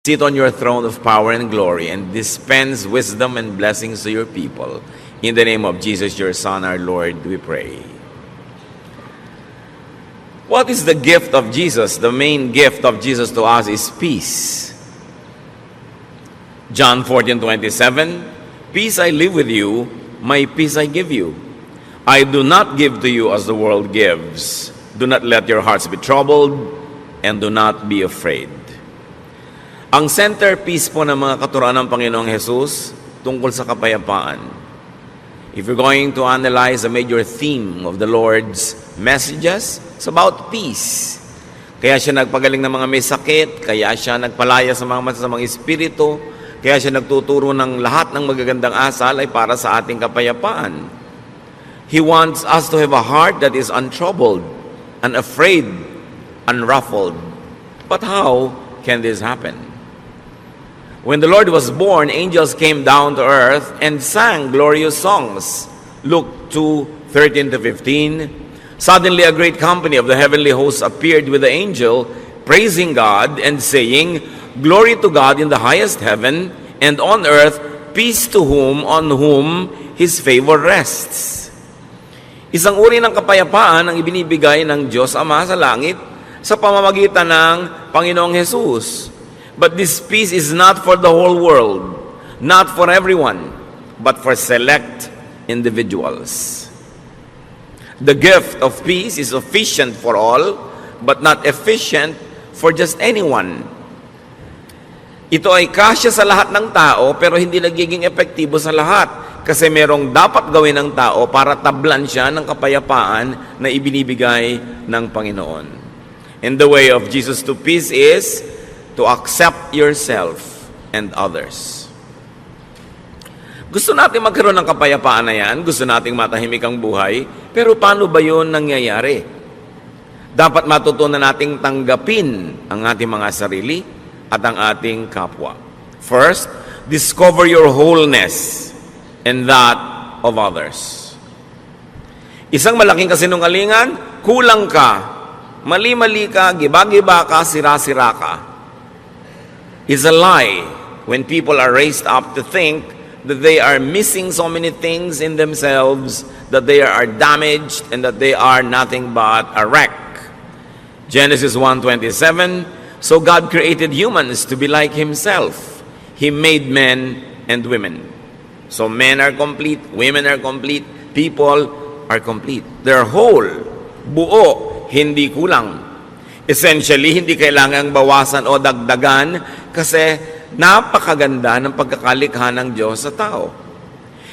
Sit on your throne of power and glory and dispense wisdom and blessings to your people. In the name of Jesus, your Son, our Lord, we pray. What is the gift of Jesus? The main gift of Jesus to us is peace. John 14:27, peace I leave with you, my peace I give you. I do not give to you as the world gives. Do not let your hearts be troubled, and do not be afraid. Ang centerpiece po ng mga katuruan ng Panginoong Jesus tungkol sa kapayapaan. If you're going to analyze the major theme of the Lord's messages, it's about peace. Kaya siya nagpagaling ng mga may sakit, kaya siya nagpalaya sa mga masasamang espiritu, kaya siya nagtuturo ng lahat ng magagandang asal ay para sa ating kapayapaan. He wants us to have a heart that is untroubled, unafraid, unruffled. But how can this happen? When the Lord was born, angels came down to earth and sang glorious songs. Luke 2:13-15. Suddenly a great company of the heavenly hosts appeared with the angel, praising God and saying, Glory to God in the highest heaven, and on earth peace to on whom His favor rests. Isang uri ng kapayapaan ang ibinibigay ng Diyos Ama sa langit sa pamamagitan ng Panginoong Jesus. But this peace is not for the whole world, not for everyone, but for select individuals. The gift of peace is sufficient for all, but not efficient for just anyone. Ito ay kasya sa lahat ng tao, pero hindi nagiging epektibo sa lahat. Kasi merong dapat gawin ng tao para tablan siya ng kapayapaan na ibinibigay ng Panginoon. And the way of Jesus to peace is to accept yourself and others. Gusto natin magkaroon ng kapayapaan na yan, gusto nating matahimik ang buhay, pero paano ba yun nangyayari? Dapat matutunan nating tanggapin ang ating mga sarili at ang ating kapwa. First, discover your wholeness and that of others. Isang malaking kasinungalingan, kulang ka, mali-mali ka, giba-giba ka, sira-sira ka. Is a lie when people are raised up to think that they are missing so many things in themselves, that they are damaged, and that they are nothing but a wreck. Genesis 1:27, so God created humans to be like Himself. He made men and women. So men are complete, women are complete, people are complete. They're whole, buo, hindi kulang. Essentially, hindi kailangang bawasan o dagdagan kasi napakaganda ng pagkakalikha ng Diyos sa tao.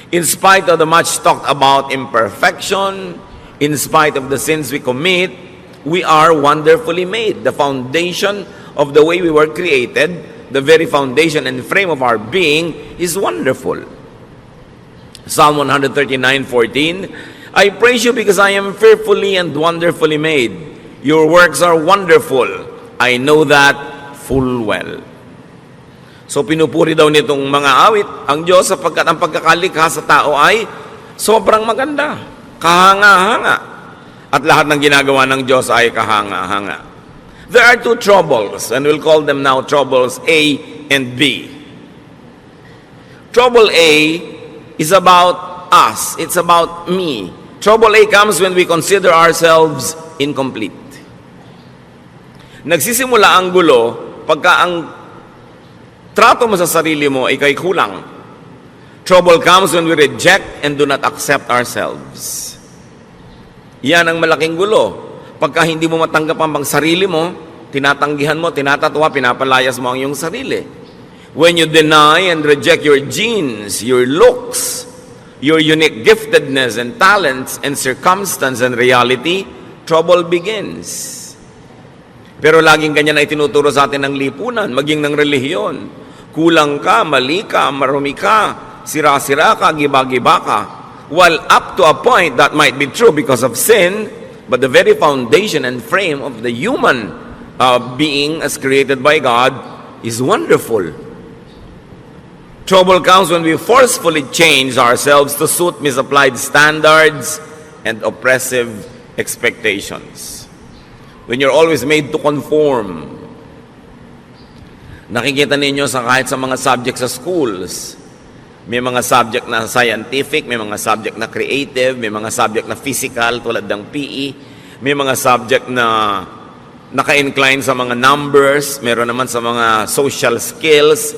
In spite of the much talked about imperfection, in spite of the sins we commit, we are wonderfully made. The foundation of the way we were created, the very foundation and frame of our being is wonderful. Psalm 139:14, I praise you because I am fearfully and wonderfully made. Your works are wonderful. I know that full well. So pinupuri daw nitong mga awit ang Diyos sapagkat ang pagkakalikha sa tao ay sobrang maganda, kahanga-hanga. At lahat ng ginagawa ng Diyos ay kahanga-hanga. There are two troubles, and we'll call them now troubles A and B. Trouble A is about us. It's about me. Trouble A comes when we consider ourselves incomplete. Nagsisimula ang gulo pagka ang trato mo sa sarili mo ay kay kulang. Trouble comes when we reject and do not accept ourselves. Yan ang malaking gulo. Pagka hindi mo matanggap ang sarili mo, tinatanggihan mo, tinatatwa, pinapalayas mo ang iyong sarili. When you deny and reject your genes, your looks, your unique giftedness and talents and circumstance and reality, trouble begins. Pero laging ganyan ay tinuturo sa atin ng lipunan, maging ng relihiyon. Kulang ka, mali ka, marumi ka, sira-sira ka, giba-giba ka. While up to a point that might be true because of sin, but the very foundation and frame of the human being as created by God is wonderful. Trouble comes when we forcefully change ourselves to suit misapplied standards and oppressive expectations. When you're always made to conform. Nakikita ninyo sa kahit sa mga subject sa schools, may mga subject na scientific, may mga subject na creative, may mga subject na physical tulad ng PE, may mga subject na naka-incline sa mga numbers, meron naman sa mga social skills.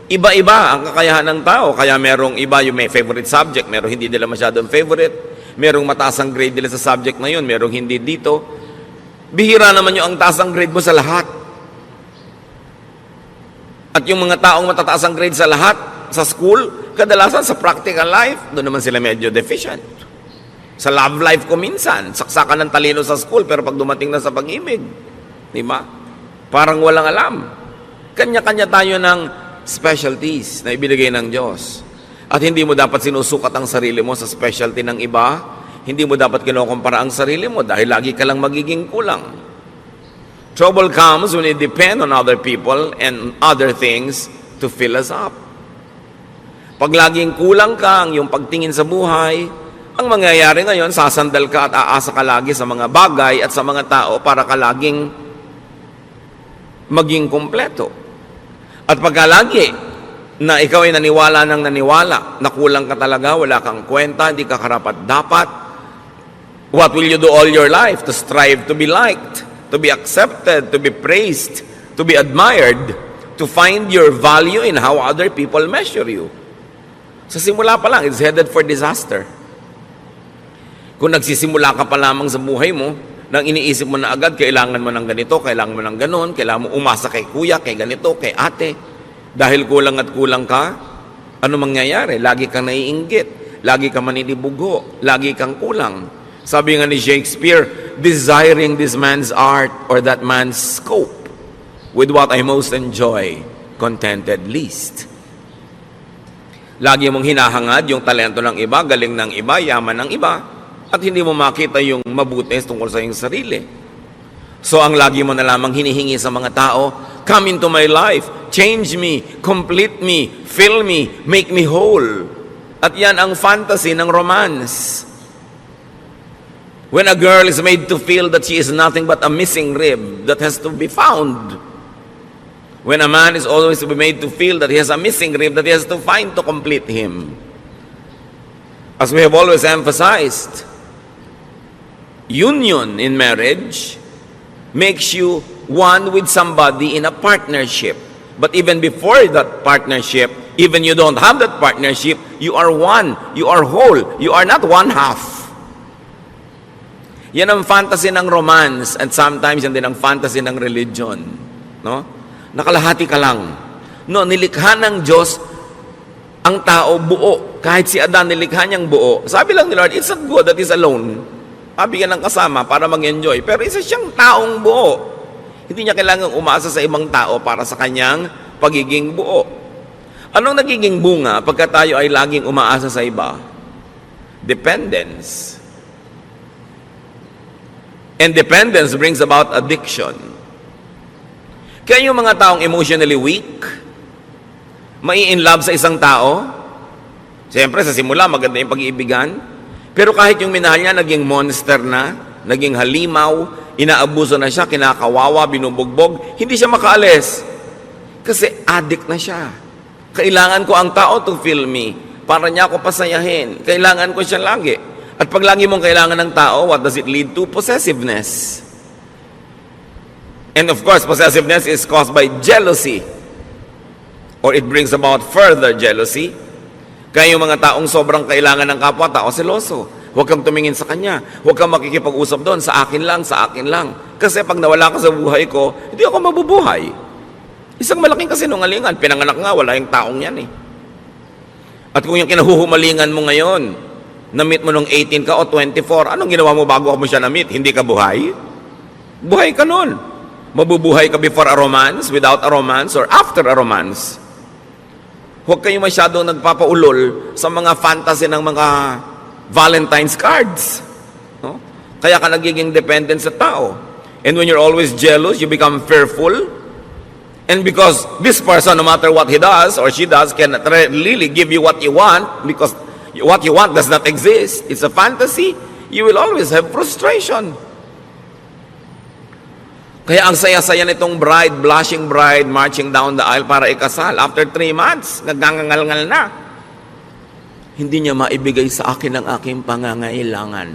Iba-iba ang kakayahan ng tao, kaya merong iba yung may favorite subject, merong hindi nila masyadong favorite, merong mataas ang grade nila sa subject na yun, merong hindi dito. Bihira naman yung ang taas ang grade mo sa lahat. At yung mga taong matataas ang grade sa lahat, sa school, kadalasan sa practical life, doon naman sila medyo deficient. Sa love life ko minsan, saksakan ng talino sa school, pero pag dumating na sa pag-ibig, di ba? Parang walang alam. Kanya-kanya tayo ng specialties na ibinigay ng Diyos. At hindi mo dapat sinusukat ang sarili mo sa specialty ng iba. Hindi mo dapat kinukumpara ang sarili mo dahil lagi ka lang magiging kulang. Trouble comes when we depend on other people and other things to fill us up. Pag laging kulang ka ang iyong pagtingin sa buhay, ang mangyayari ngayon, sasandal ka at aasa ka lagi sa mga bagay at sa mga tao para ka laging maging kompleto. At pagka lagi na ikaw ay naniwala na kulang ka talaga, wala kang kwenta, hindi ka karapat-dapat, what will you do all your life? To strive to be liked, to be accepted, to be praised, to be admired, to find your value in how other people measure you. Sa simula pa lang, it's headed for disaster. Kung nagsisimula ka pa lamang sa buhay mo, nang iniisip mo na agad, kailangan mo ng ganito, kailangan mo ng ganon, kailangan mo umasa kay kuya, kay ganito, kay ate. Dahil kulang at kulang ka, ano mangyayari? Lagi kang naiinggit, lagi kang maninibugo, lagi kang kulang. Sabi nga ni Shakespeare, desiring this man's art or that man's scope, with what I most enjoy, contented least. Lagi mong hinahangad yung talento ng iba, galing ng iba, yaman ng iba, at hindi mo makita yung mabuti tungkol sa iyong sarili. So ang lagi mo na lamang hinihingi sa mga tao, come into my life, change me, complete me, fill me, make me whole. At yan ang fantasy ng romance. When a girl is made to feel that she is nothing but a missing rib that has to be found. When a man is always to be made to feel that he has a missing rib that he has to find to complete him. As we have always emphasized, union in marriage makes you one with somebody in a partnership. But even before that partnership, even you don't have that partnership, you are one, you are whole, you are not one half. Yan ang fantasy ng romance at sometimes yan din ang fantasy ng religion. No? Nakalahati ka lang. No, nilikha ng Diyos ang tao buo. Kahit si Adan nilikha niyang buo. Sabi lang ni Lord, it's not good that he's alone. Pabigyan ng kasama para mag-enjoy. Pero isa siyang taong buo. Hindi niya kailangang umasa sa ibang tao para sa kanyang pagiging buo. Anong nagiging bunga pagka tayo ay laging umaasa sa iba? Dependence. And dependence brings about addiction. Kaya yung mga taong emotionally weak, mai-in-love sa isang tao, siyempre sa simula maganda yung pag-iibigan, pero kahit yung minahal niya naging monster na, naging halimaw, inaabuso na siya, kinakawawa, binubugbog, hindi siya makaalis. Kasi addict na siya. Kailangan ko ang tao to feel me, para niya ako pasayahin. Kailangan ko siya lagi. At pag lagi mong kailangan ng tao, what does it lead to? Possessiveness. And of course, possessiveness is caused by jealousy. Or it brings about further jealousy. Kaya yung mga taong sobrang kailangan ng kapwa, tao seloso. Huwag kang tumingin sa kanya. Huwag kang makikipag-usap doon. Sa akin lang, sa akin lang. Kasi pag nawala ka sa buhay ko, hindi ako mabubuhay. Isang malaking kasinungalingan. Pinanganak nga, wala yung taong yan eh. At kung yung kinahuhumalingan mo ngayon, na-meet mo nung 18 ka o 24, anong ginawa mo bago mo siya na-meet? Hindi ka buhay? Buhay ka nun. Mabubuhay ka before a romance, without a romance, or after a romance. Huwag kayo masyadong nagpapaulol sa mga fantasy ng mga Valentine's cards. No? Kaya ka nagiging dependent sa tao. And when you're always jealous, you become fearful. And because this person, no matter what he does or she does, cannot really give you what you want, because what you want does not exist. It's a fantasy. You will always have frustration. Kaya ang saya-saya nitong bride, blushing bride, marching down the aisle para ikasal. After 3 months, nagngangal-ngal na. Hindi niya maibigay sa akin ang aking pangangailangan.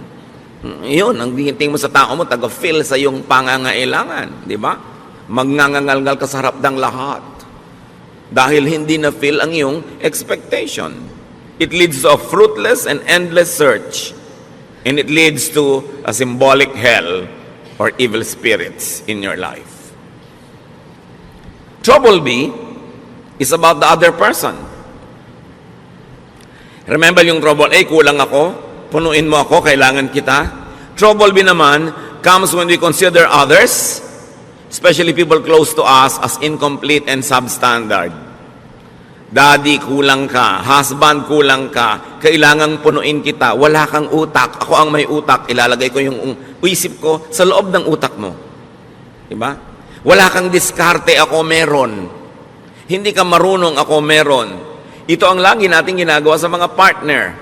Yun, ang tingin mo sa tao mo, taga-fill sa iyong pangangailangan. Di ba? Magngangal-ngal ka sa harap ng lahat. Dahil hindi na-fill ang iyong expectation. It leads to a fruitless and endless search. And it leads to a symbolic hell or evil spirits in your life. Trouble B is about the other person. Remember yung trouble A, kulang ako, punuin mo ako, kailangan kita. Trouble B naman comes when we consider others, especially people close to us, as incomplete and substandard. Daddy, kulang ka. Husband, kulang ka. Kailangang punuin kita. Wala kang utak. Ako ang may utak. Ilalagay ko yung isip ko sa loob ng utak mo. Diba? Wala kang diskarte. Ako meron. Hindi ka marunong. Ako meron. Ito ang lagi natin ginagawa sa mga partner.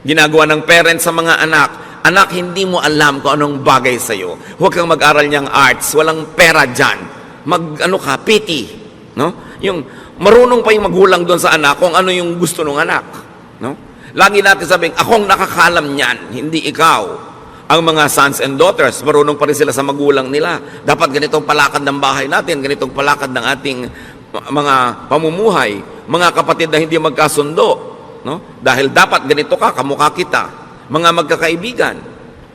Ginagawa ng parents sa mga anak. Anak, hindi mo alam kung anong bagay sa'yo. Huwag kang mag-aral niyang arts. Walang pera dyan. Pity. No? Yung marunong pa yung magulang doon sa anak kung ano yung gusto ng anak. No? Lagi natin sabing, akong nakakalam niyan, hindi ikaw. Ang mga sons and daughters, marunong pa rin sila sa magulang nila. Dapat ganitong palakad ng bahay natin, ganitong palakad ng ating mga pamumuhay. Mga kapatid na hindi magkasundo. No? Dahil dapat ganito ka, kamukha kita. Mga magkakaibigan.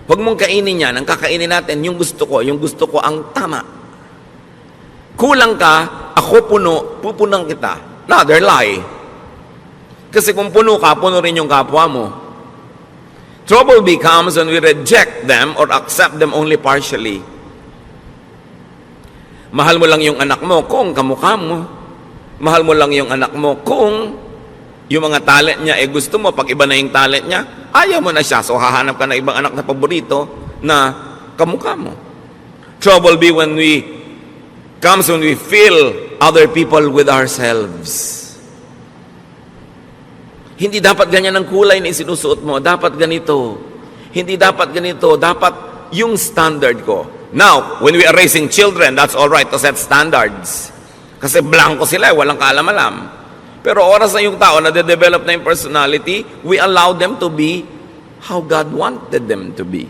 Huwag mong kainin yan. Ang kakainin natin, yung gusto ko ang tama. Kulang ka, ako puno, pupunang kita. Another lie. Kasi kung puno ka, puno rin yung kapwa mo. Trouble becomes when we reject them or accept them only partially. Mahal mo lang yung anak mo kung kamukha mo. Mahal mo lang yung anak mo kung yung mga talent niya, gusto mo, pag iba na yung talent niya, ayaw mo na siya. So hahanap ka ng ibang anak na paborito na kamukha mo. Trouble be comes when we fill other people with ourselves. Hindi dapat ganyan ang kulay na isinusuot mo. Dapat ganito. Hindi dapat ganito. Dapat yung standard ko. Now, when we are raising children, that's all right to set standards. Kasi blanco sila, walang kaalam-alam. Pero oras na yung tao na de-develop na yung personality, we allow them to be how God wanted them to be.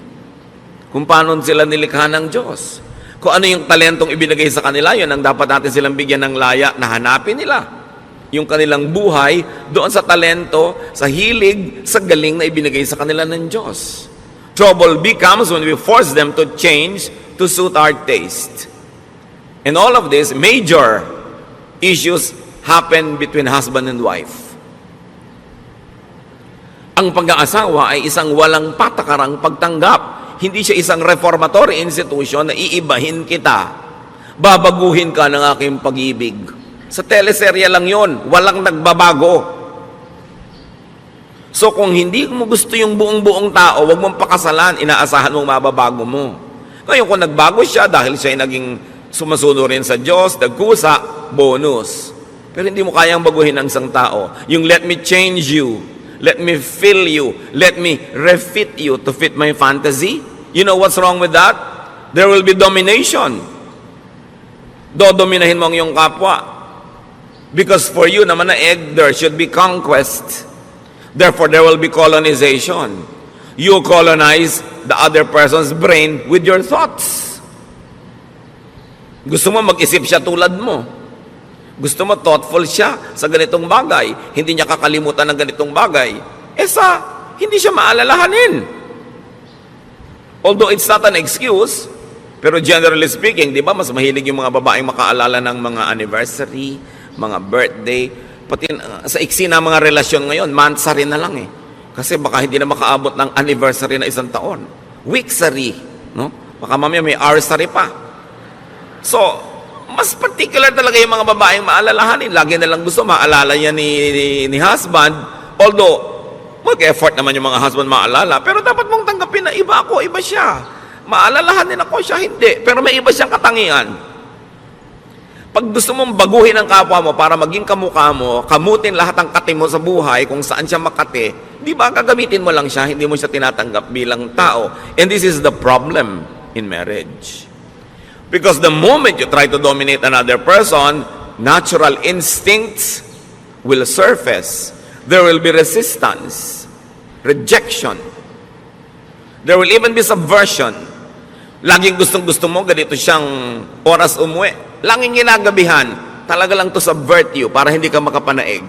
Kung paano sila nilikha ng Diyos. Kung ano yung talentong ibinigay sa kanila, yun ang dapat natin silang bigyan ng laya na hanapin nila. Yung kanilang buhay doon sa talento, sa hilig, sa galing na ibinigay sa kanila ng Diyos. Trouble becomes when we force them to change to suit our taste. And all of this, major issues happen between husband and wife. Ang pag-aasawa ay isang walang patakarang pagtanggap. Hindi siya isang reformatory institution na iibahin kita. Babaguhin ka ng aking pag-ibig. Sa teleserye lang yon, walang nagbabago. So kung hindi mo gusto yung buong-buong tao, wag mong pakasalan, inaasahan mong mababago mo. Ngayon kung nagbago siya dahil siya ay naging sumusunod rin sa Diyos, nagkusa, bonus. Pero hindi mo kayang baguhin ang isang tao. Yung let me change you, let me fill you, let me refit you to fit my fantasy. You know what's wrong with that? There will be domination. Dodominahin mo ang iyong kapwa. Because for you naman na there should be conquest. Therefore, there will be colonization. You colonize the other person's brain with your thoughts. Gusto mo mag-isip siya tulad mo. Gusto mo thoughtful siya sa ganitong bagay. Hindi niya kakalimutan ng ganitong bagay. Hindi siya maalalahanin. Although it's not an excuse, pero generally speaking, di ba, mas mahilig yung mga babaeng makaalala ng mga anniversary, mga birthday, pati sa iksi na mga relasyon ngayon, monthsary na lang eh. Kasi baka hindi na makaabot ng anniversary na isang taon. Weeksary, no? Baka mamaya may hoursary pa. So, mas particular talaga yung mga babaeng maalalahanin. Lagi na lang gusto maalala niya ni husband. Although, mag-effort naman yung mga husband maalala. Pero dapat mong tanggapin na iba ako, iba siya. Maalalahanin ako siya, hindi. Pero may iba siyang katangian. Pag gusto mong baguhin ang kapwa mo para maging kamukha mo, kamutin lahat ng kati mo sa buhay, kung saan siya makati, di ba gagamitin mo lang siya, hindi mo siya tinatanggap bilang tao. And this is the problem in marriage. Because the moment you try to dominate another person, natural instincts will surface. There will be resistance, rejection. There will even be subversion. Laging gustong-gusto mo, ganito siyang oras umuwi. Laging ginagabihan, talaga lang to subvert you para hindi ka makapanaig.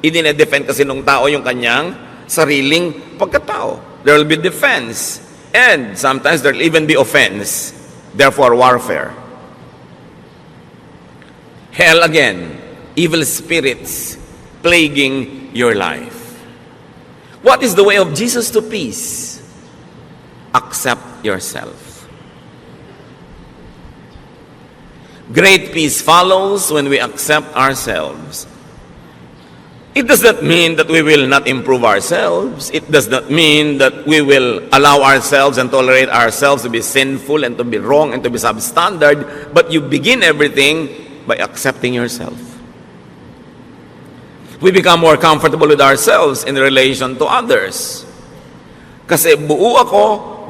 Idine-defend kasi nung tao yung kanyang sariling pagkatao. There will be defense. And sometimes there will even be offense. Therefore, warfare. Hell again, evil spirits plaguing your life. What is the way of Jesus to peace? Accept yourself. Great peace follows when we accept ourselves. It does not mean that we will not improve ourselves. It does not mean that we will allow ourselves and tolerate ourselves to be sinful and to be wrong and to be substandard. But you begin everything by accepting yourself. We become more comfortable with ourselves in relation to others. Kasi buo ako,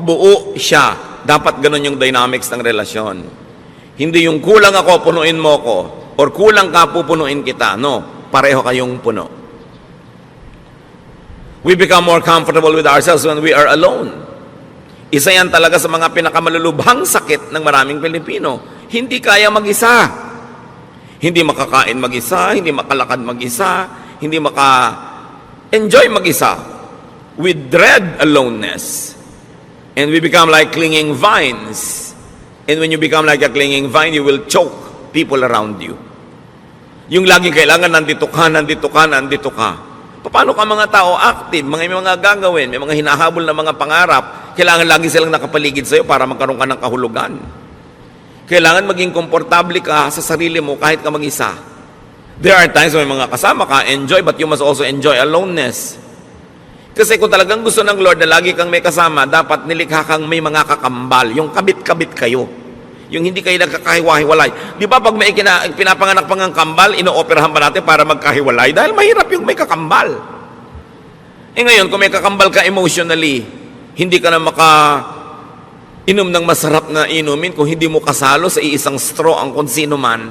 buo siya. Dapat ganun yung dynamics ng relasyon. Hindi yung kulang ako, punuin mo ko. Or kulang ka, pupunuin kita. No, pareho kayong puno. We become more comfortable with ourselves when we are alone. Isa yan talaga sa mga pinakamalulubhang sakit ng maraming Pilipino. Hindi kaya mag-isa. Hindi makakain mag-isa, hindi makalakad mag-isa, hindi maka-enjoy mag-isa. We dread aloneness. And we become like clinging vines. And when you become like a clinging vine, you will choke people around you. Yung laging kailangan nandito ka, nandito ka, nandito ka. Paano ka mga tao active, may mga gagawin, may mga hinahabol na mga pangarap, kailangan lagi silang nakapaligid sa'yo para magkaroon ka ng kahulugan. Kailangan maging komportable ka sa sarili mo kahit ka mag-isa. There are times when may mga kasama ka, enjoy, but you must also enjoy aloneness. Kasi kung talagang gusto ng Lord na lagi kang may kasama, dapat nilikha kang may mga kakambal, yung kabit-kabit kayo. Yung hindi kayo nagkakahiwa-hiwalay. Di ba pag may pinapanganak pang ang kambal, ino-operahan pa natin para magkahiwalay? Dahil mahirap yung may kakambal. Ngayon, kung may kakambal ka emotionally, hindi ka na inom ng masarap na inumin kung hindi mo kasalo sa iisang straw ang kung sino man.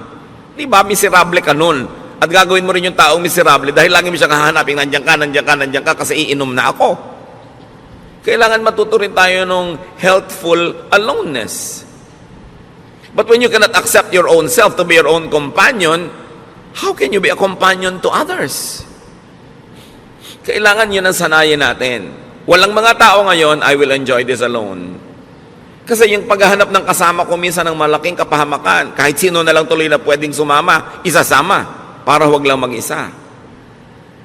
Di ba? Miserable ka nun. At gagawin mo rin yung taong miserable dahil lagi mo siya kahanapin, nandiyan ka kasi iinom na ako. Kailangan matuto rin tayo ng healthful aloneness. But when you cannot accept your own self to be your own companion, how can you be a companion to others? Kailangan yun ang sanayin natin. Walang mga tao ngayon, I will enjoy this alone. Kasi yung paghahanap ng kasama ko minsan ng malaking kapahamakan, kahit sino na lang tuloy na pwedeng sumama, isasama, para huwag lang mag-isa.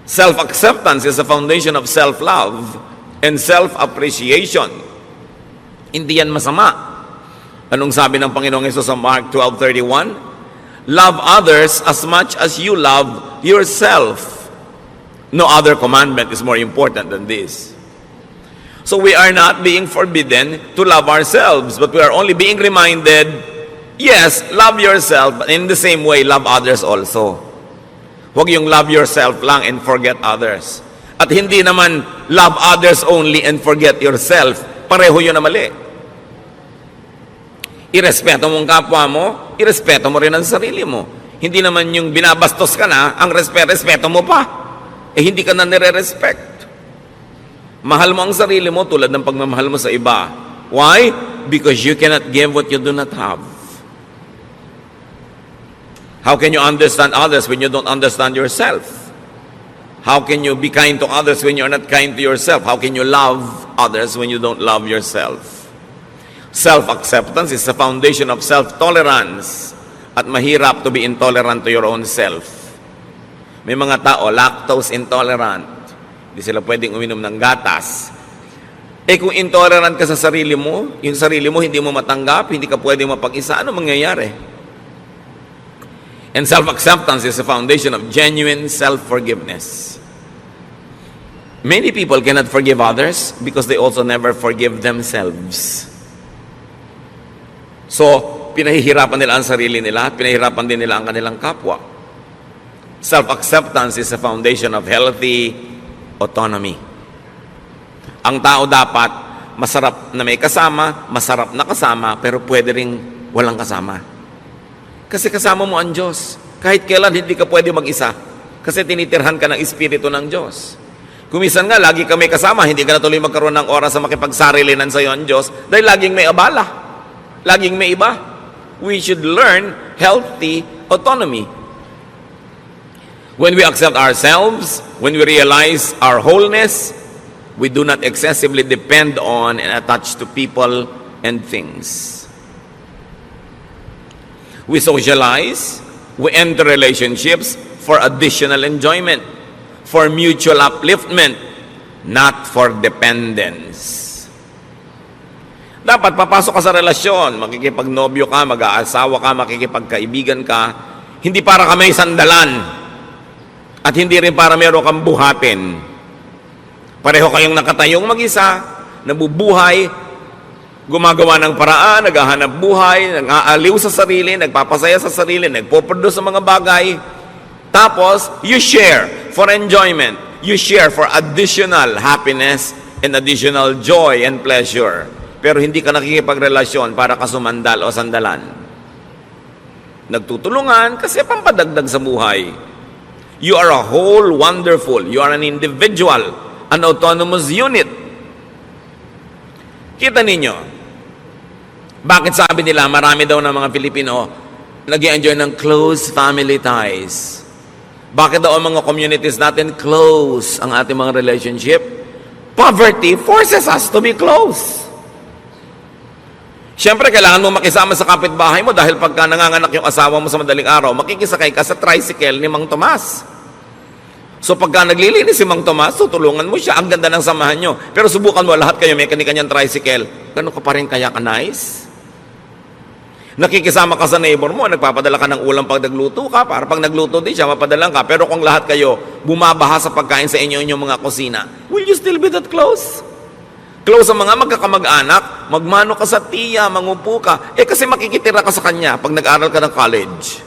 Self-acceptance is the foundation of self-love and self-appreciation. Hindi yan masama. Anong sabi ng Panginoong Hesus sa Mark 12:31? Love others as much as you love yourself. No other commandment is more important than this. So we are not being forbidden to love ourselves, but we are only being reminded, yes, love yourself, but in the same way, love others also. Huwag yung love yourself lang and forget others. At hindi naman love others only and forget yourself. Pareho yun na mali. Irespeto mo ang kapwa mo, irespeto mo rin ang sarili mo. Hindi naman yung binabastos ka na, ang respeto mo pa. Hindi ka na nire-respect. Mahal mo ang sarili mo tulad ng pagmamahal mo sa iba. Why? Because you cannot give what you do not have. How can you understand others when you don't understand yourself? How can you be kind to others when you're not kind to yourself? How can you love others when you don't love yourself? Self-acceptance is the foundation of self-tolerance. At mahirap to be intolerant to your own self. May mga tao, lactose intolerant. Hindi sila pwedeng uminom ng gatas. Kung intolerant ka sa sarili mo, yung sarili mo hindi mo matanggap, hindi ka pwedeng mapag-isa, ano mangyayari? And self-acceptance is the foundation of genuine self-forgiveness. Many people cannot forgive others because they also never forgive themselves. So, pinahihirapan nila ang sarili nila at pinahihirapan din nila ang kanilang kapwa. Self-acceptance is the foundation of healthy autonomy. Ang tao dapat masarap na may kasama, masarap na kasama, pero pwede ring walang kasama. Kasi kasama mo ang Diyos. Kahit kailan hindi ka pwede mag-isa. Kasi tinitirhan ka ng Espiritu ng Diyos. Kumisan nga, lagi ka may kasama, hindi ka na tuloy magkaroon ng oras sa makipagsarilinan sa iyo ang Diyos dahil laging may abala. Laging may iba. We should learn healthy autonomy. When we accept ourselves, when we realize our wholeness, we do not excessively depend on and attach to people and things. We socialize, we enter relationships for additional enjoyment, for mutual upliftment, not for dependence. Dapat papasok ka sa relasyon, makikipagnobyo ka, mag-aasawa ka, makikipagkaibigan ka, hindi para ka may sandalan at hindi rin para meron kang buhatin. Pareho kayong nakatayong mag-isa, nabubuhay, gumagawa ng paraan, naghahanap buhay, nag-aaliw sa sarili, nagpapasaya sa sarili, nagpo-produce sa mga bagay. Tapos, you share for enjoyment. You share for additional happiness and additional joy and pleasure. Pero hindi ka nakikipagrelasyon para kasumandal o sandalan. Nagtutulungan kasi pampadagdag sa buhay. You are a whole, wonderful. You are an individual, an autonomous unit. Kita ninyo, bakit sabi nila marami daw ng mga Pilipino nag-i-enjoy ng close family ties? Bakit daw ang mga communities natin close ang ating mga relationship? Poverty forces us to be close. Siyempre, kailangan mo makisama sa kapitbahay mo dahil pagka nanganganak yung asawa mo sa madaling araw, makikisakay ka sa tricycle ni Mang Tomas. So pagka naglilinis si Mang Tomas, tutulungan mo siya. Ang ganda ng samahan nyo. Pero subukan mo, lahat kayo may kanya-kanyang tricycle. Ganun ka pa rin kaya ka nice? Nakikisama ka sa neighbor mo, nagpapadala ka ng ulam pag nagluto ka, para pag nagluto din siya, mapadalang ka. Pero kung lahat kayo bumabaha sa pagkain sa inyong mga kusina, will you still be that close? Close sa mga magkakamag-anak, magmano ka sa tiya, mangupo ka. Kasi makikitira ka sa kanya pag nag-aral ka ng college.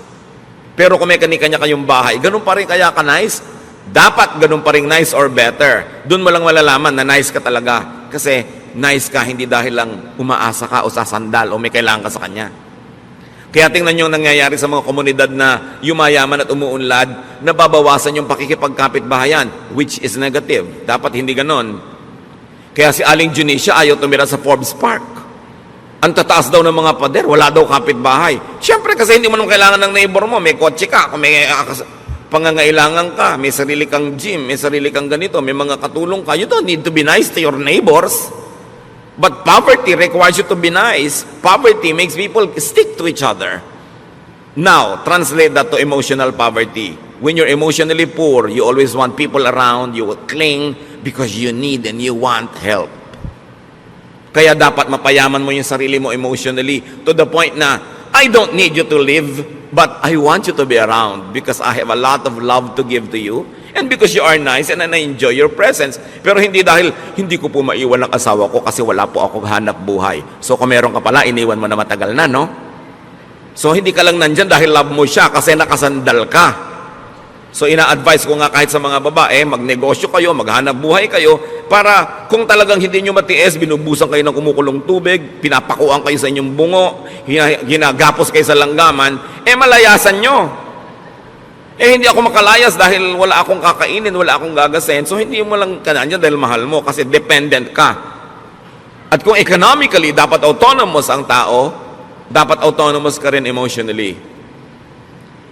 Pero kung may kanya-kanya kayong bahay, ganun pa rin kaya ka nice? Dapat ganun pa rin nice or better. Doon mo lang malalaman na nice ka talaga. Kasi nice ka, hindi dahil lang umaasa ka o sasandal o may kailangan ka sa kanya. Kaya tingnan nyo nangyayari sa mga komunidad na yumayaman at umuunlad, nababawasan yung pakikipagkapit-bahayan, which is negative. Dapat hindi ganon. Kaya si Aling Junicia ayaw tumira sa Forbes Park. Ang tataas daw ng mga pader, wala daw kapitbahay. Siyempre kasi hindi mo naman kailangan ng neighbor mo, may kotse ka, kung may pangangailangan ka, may sarili kang gym, may sarili kang ganito, may mga katulong ka. You don't need to be nice to your neighbors. But poverty requires you to be nice. Poverty makes people stick to each other. Now, translate that to emotional poverty. When you're emotionally poor, you always want people around, you will cling because you need and you want help. Kaya dapat mapayaman mo yung sarili mo emotionally to the point na, I don't need you to live, but I want you to be around because I have a lot of love to give to you and because you are nice and I enjoy your presence. Pero hindi dahil hindi ko po maiwan ang asawa ko kasi wala po akong hanap buhay. So kung meron ka pala, iniwan mo na matagal na, no? So hindi ka lang nandyan dahil love mo siya kasi nakasandal ka. So ina-advise ko nga kahit sa mga babae, magnegosyo kayo, maghanap buhay kayo, para kung talagang hindi nyo matiis, binubusan kayo ng kumukulong tubig, pinapakuan kayo sa inyong bungo, ginagapos kayo sa langgaman, malayasan nyo. Hindi ako makalayas dahil wala akong kakainin, wala akong gagasin, so hindi mo lang kanyan dahil mahal mo kasi dependent ka. At kung economically, dapat autonomous ang tao, dapat autonomous ka rin emotionally.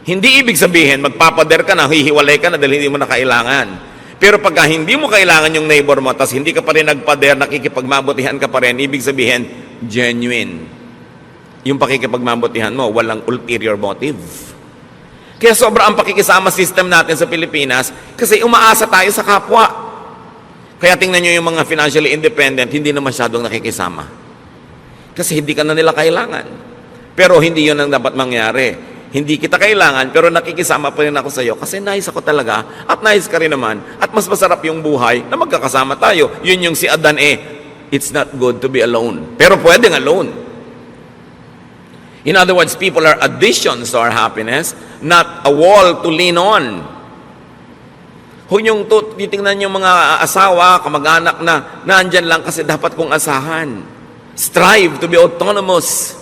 Hindi ibig sabihin, magpapader ka na, hihiwalay ka na dahil hindi mo na kailangan. Pero pagka hindi mo kailangan yung neighbor mo, tas hindi ka pa rin nagpader, nakikipagmabutihan ka pa rin, ibig sabihin, genuine. Yung pakikipagmabutihan mo, walang ulterior motive. Kaya sobra ang pakikisama system natin sa Pilipinas kasi umaasa tayo sa kapwa. Kaya tingnan nyo yung mga financially independent, hindi na masyadong nakikisama. Kasi hindi ka na nila kailangan. Pero hindi yun ang dapat mangyari. Hindi kita kailangan, pero nakikisama pa rin ako sa iyo kasi nice ako talaga at nice ka rin naman at mas masarap yung buhay na magkakasama tayo. Yun yung si Adan it's not good to be alone. Pero pwedeng alone. In other words, people are additions to our happiness, not a wall to lean on. Kung yung titingnan yung mga asawa, kamag-anak na nandyan lang kasi dapat kong asahan. Strive to be autonomous.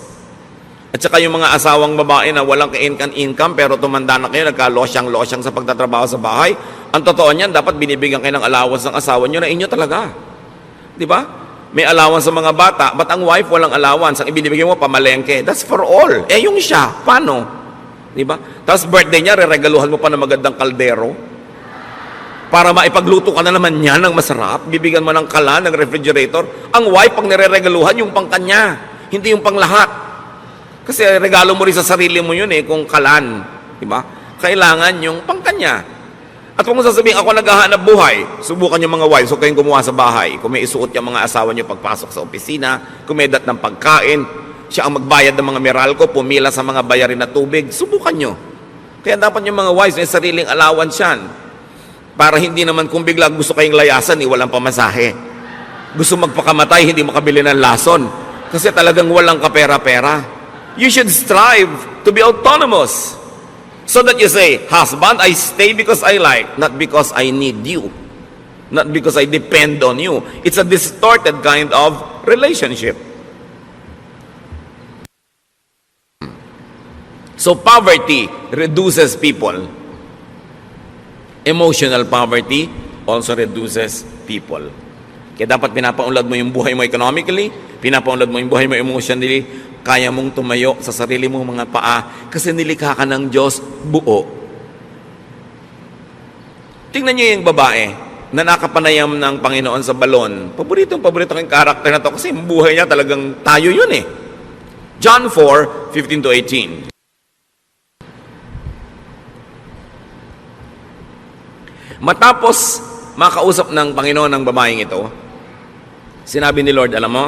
At saka yung mga asawang babae na walang ka-income pero tumanda na kayo, nagka-losyang-losyang sa pagtatrabaho sa bahay, ang totoo niyan, dapat binibigyan kayo ng allowance ng asawa nyo na inyo talaga. Di ba? May allowance sa mga bata, but ang wife walang allowance. Ang ibinibigay mo, pamalengke. That's for all. Eh, yung siya, paano? Di ba? Tapos birthday niya, reregaluhan mo pa ng magandang kaldero para maipagluto ka na naman niya ng masarap. Bibigyan mo ng kalan, ng refrigerator. Ang wife, pag nireregaluhan, yung pang kanya, hindi yung pang lahat. Kasi regalo mo rin sa sarili mo yun kung kalan. Diba? Kailangan yung pangkanya. At kung sasabihin, ako naghahanap buhay, subukan yung mga wives, huwag kayong gumawa sa bahay. Kung may isuot yung mga asawa nyo pagpasok sa opisina, kumedat ng pagkain, siya ang magbayad ng mga Meralco, pumila sa mga bayarin na tubig, subukan nyo. Kaya dapat yung mga wives, may sariling allowance yan. Para hindi naman kung bigla gusto kayong layasan, walang pamasahe. Gusto magpakamatay, hindi makabili ng lason. Kasi talagang walang kapera-pera. You should strive to be autonomous. So that you say, husband, I stay because I like, not because I need you. Not because I depend on you. It's a distorted kind of relationship. So poverty reduces people. Emotional poverty also reduces people. Kaya dapat pinapaunlad mo yung buhay mo economically, pinapaunlad mo yung buhay mo emotionally, kaya mong tumayo sa sarili mong mga paa kasi nilikha ka ng Diyos buo. Tingnan niyo yung babae na nakapanayam ng Panginoon sa balon. Paborito kong karakter na to kasi yung buhay niya talagang tayo yun John 4:15-18. Matapos makausap ng Panginoon ng babaeng ito, sinabi ni Lord, alam mo,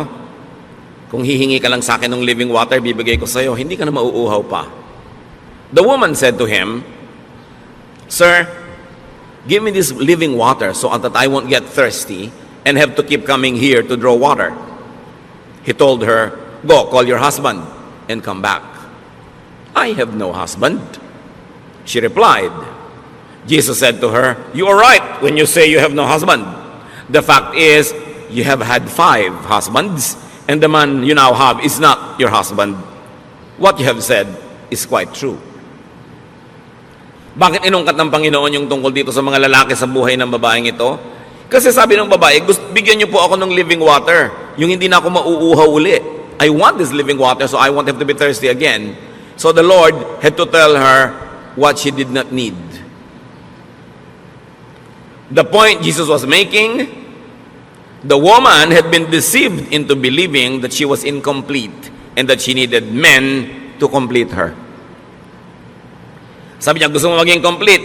kung hihingi ka lang sa akin ng living water, bibigay ko sa iyo, hindi ka na mauuhaw pa. The woman said to him, Sir, give me this living water so that I won't get thirsty and have to keep coming here to draw water. He told her, Go, call your husband and come back. I have no husband. She replied. Jesus said to her, You are right when you say you have no husband. The fact is, you have had 5 husbands, and the man you now have is not your husband. What you have said is quite true. Bakit inungkat ng Panginoon yung tungkol dito sa mga lalaki sa buhay ng babaeng ito? Kasi sabi ng babae, bigyan niyo po ako ng living water. Yung hindi na ako mauuhaw uli. I want this living water so I won't have to be thirsty again. So the Lord had to tell her what she did not need. The point Jesus was making, the woman had been deceived into believing that she was incomplete and that she needed men to complete her. Sabi niya, gusto mo maging complete?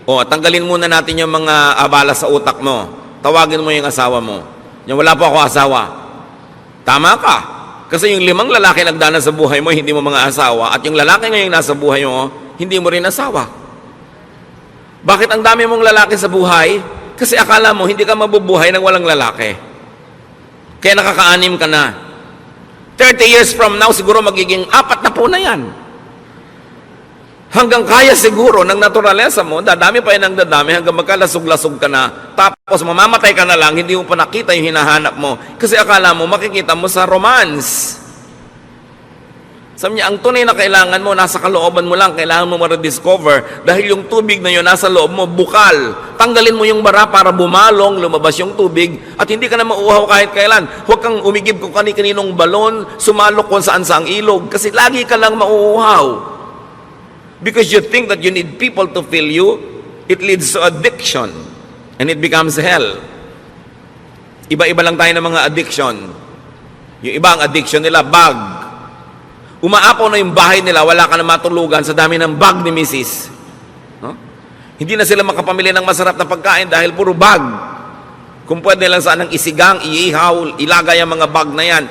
O, tanggalin muna natin yung mga abala sa utak mo. Tawagin mo yung asawa mo. Yung wala po ako asawa. Tama ka. Kasi yung 5 lalaki nagdana sa buhay mo, hindi mo mga asawa. At yung lalaki ngayong nasa buhay mo, hindi mo rin asawa. Bakit ang dami mong lalaki sa buhay? Kasi akala mo, hindi ka mabubuhay ng walang lalaki. Kaya nakaka-anim ka na. 30 years from now, siguro magiging 4 na po na yan. Hanggang kaya siguro ng naturalesa mo, dadami pa yan ng dadami hanggang magkalasog-lasog ka na. Tapos mamamatay ka na lang, hindi mo pa nakita yung hinahanap mo. Kasi akala mo, makikita mo sa romance. Sabi niya, ang tunay na kailangan mo, nasa kalooban mo lang, kailangan mo ma-rediscover dahil yung tubig na yun, nasa loob mo, bukal. Tanggalin mo yung bara para bumalong, lumabas yung tubig, at hindi ka na mauuhaw kahit kailan. Huwag kang umigib kung kani-kaninong balon, sumalok kung saan sa ang ilog, kasi lagi ka lang mauuhaw. Because you think that you need people to fill you, it leads to addiction, and it becomes hell. Iba-iba lang tayo ng mga addiction. Yung iba ang addiction nila, bag. Umaapaw na yung bahay nila, wala ka na matulugan sa dami ng bag ni Mrs. No? Hindi na sila makapamili ng masarap na pagkain dahil puro bag. Kung pwede lang sanang isigang, iihaw, ilagay ang mga bag na yan.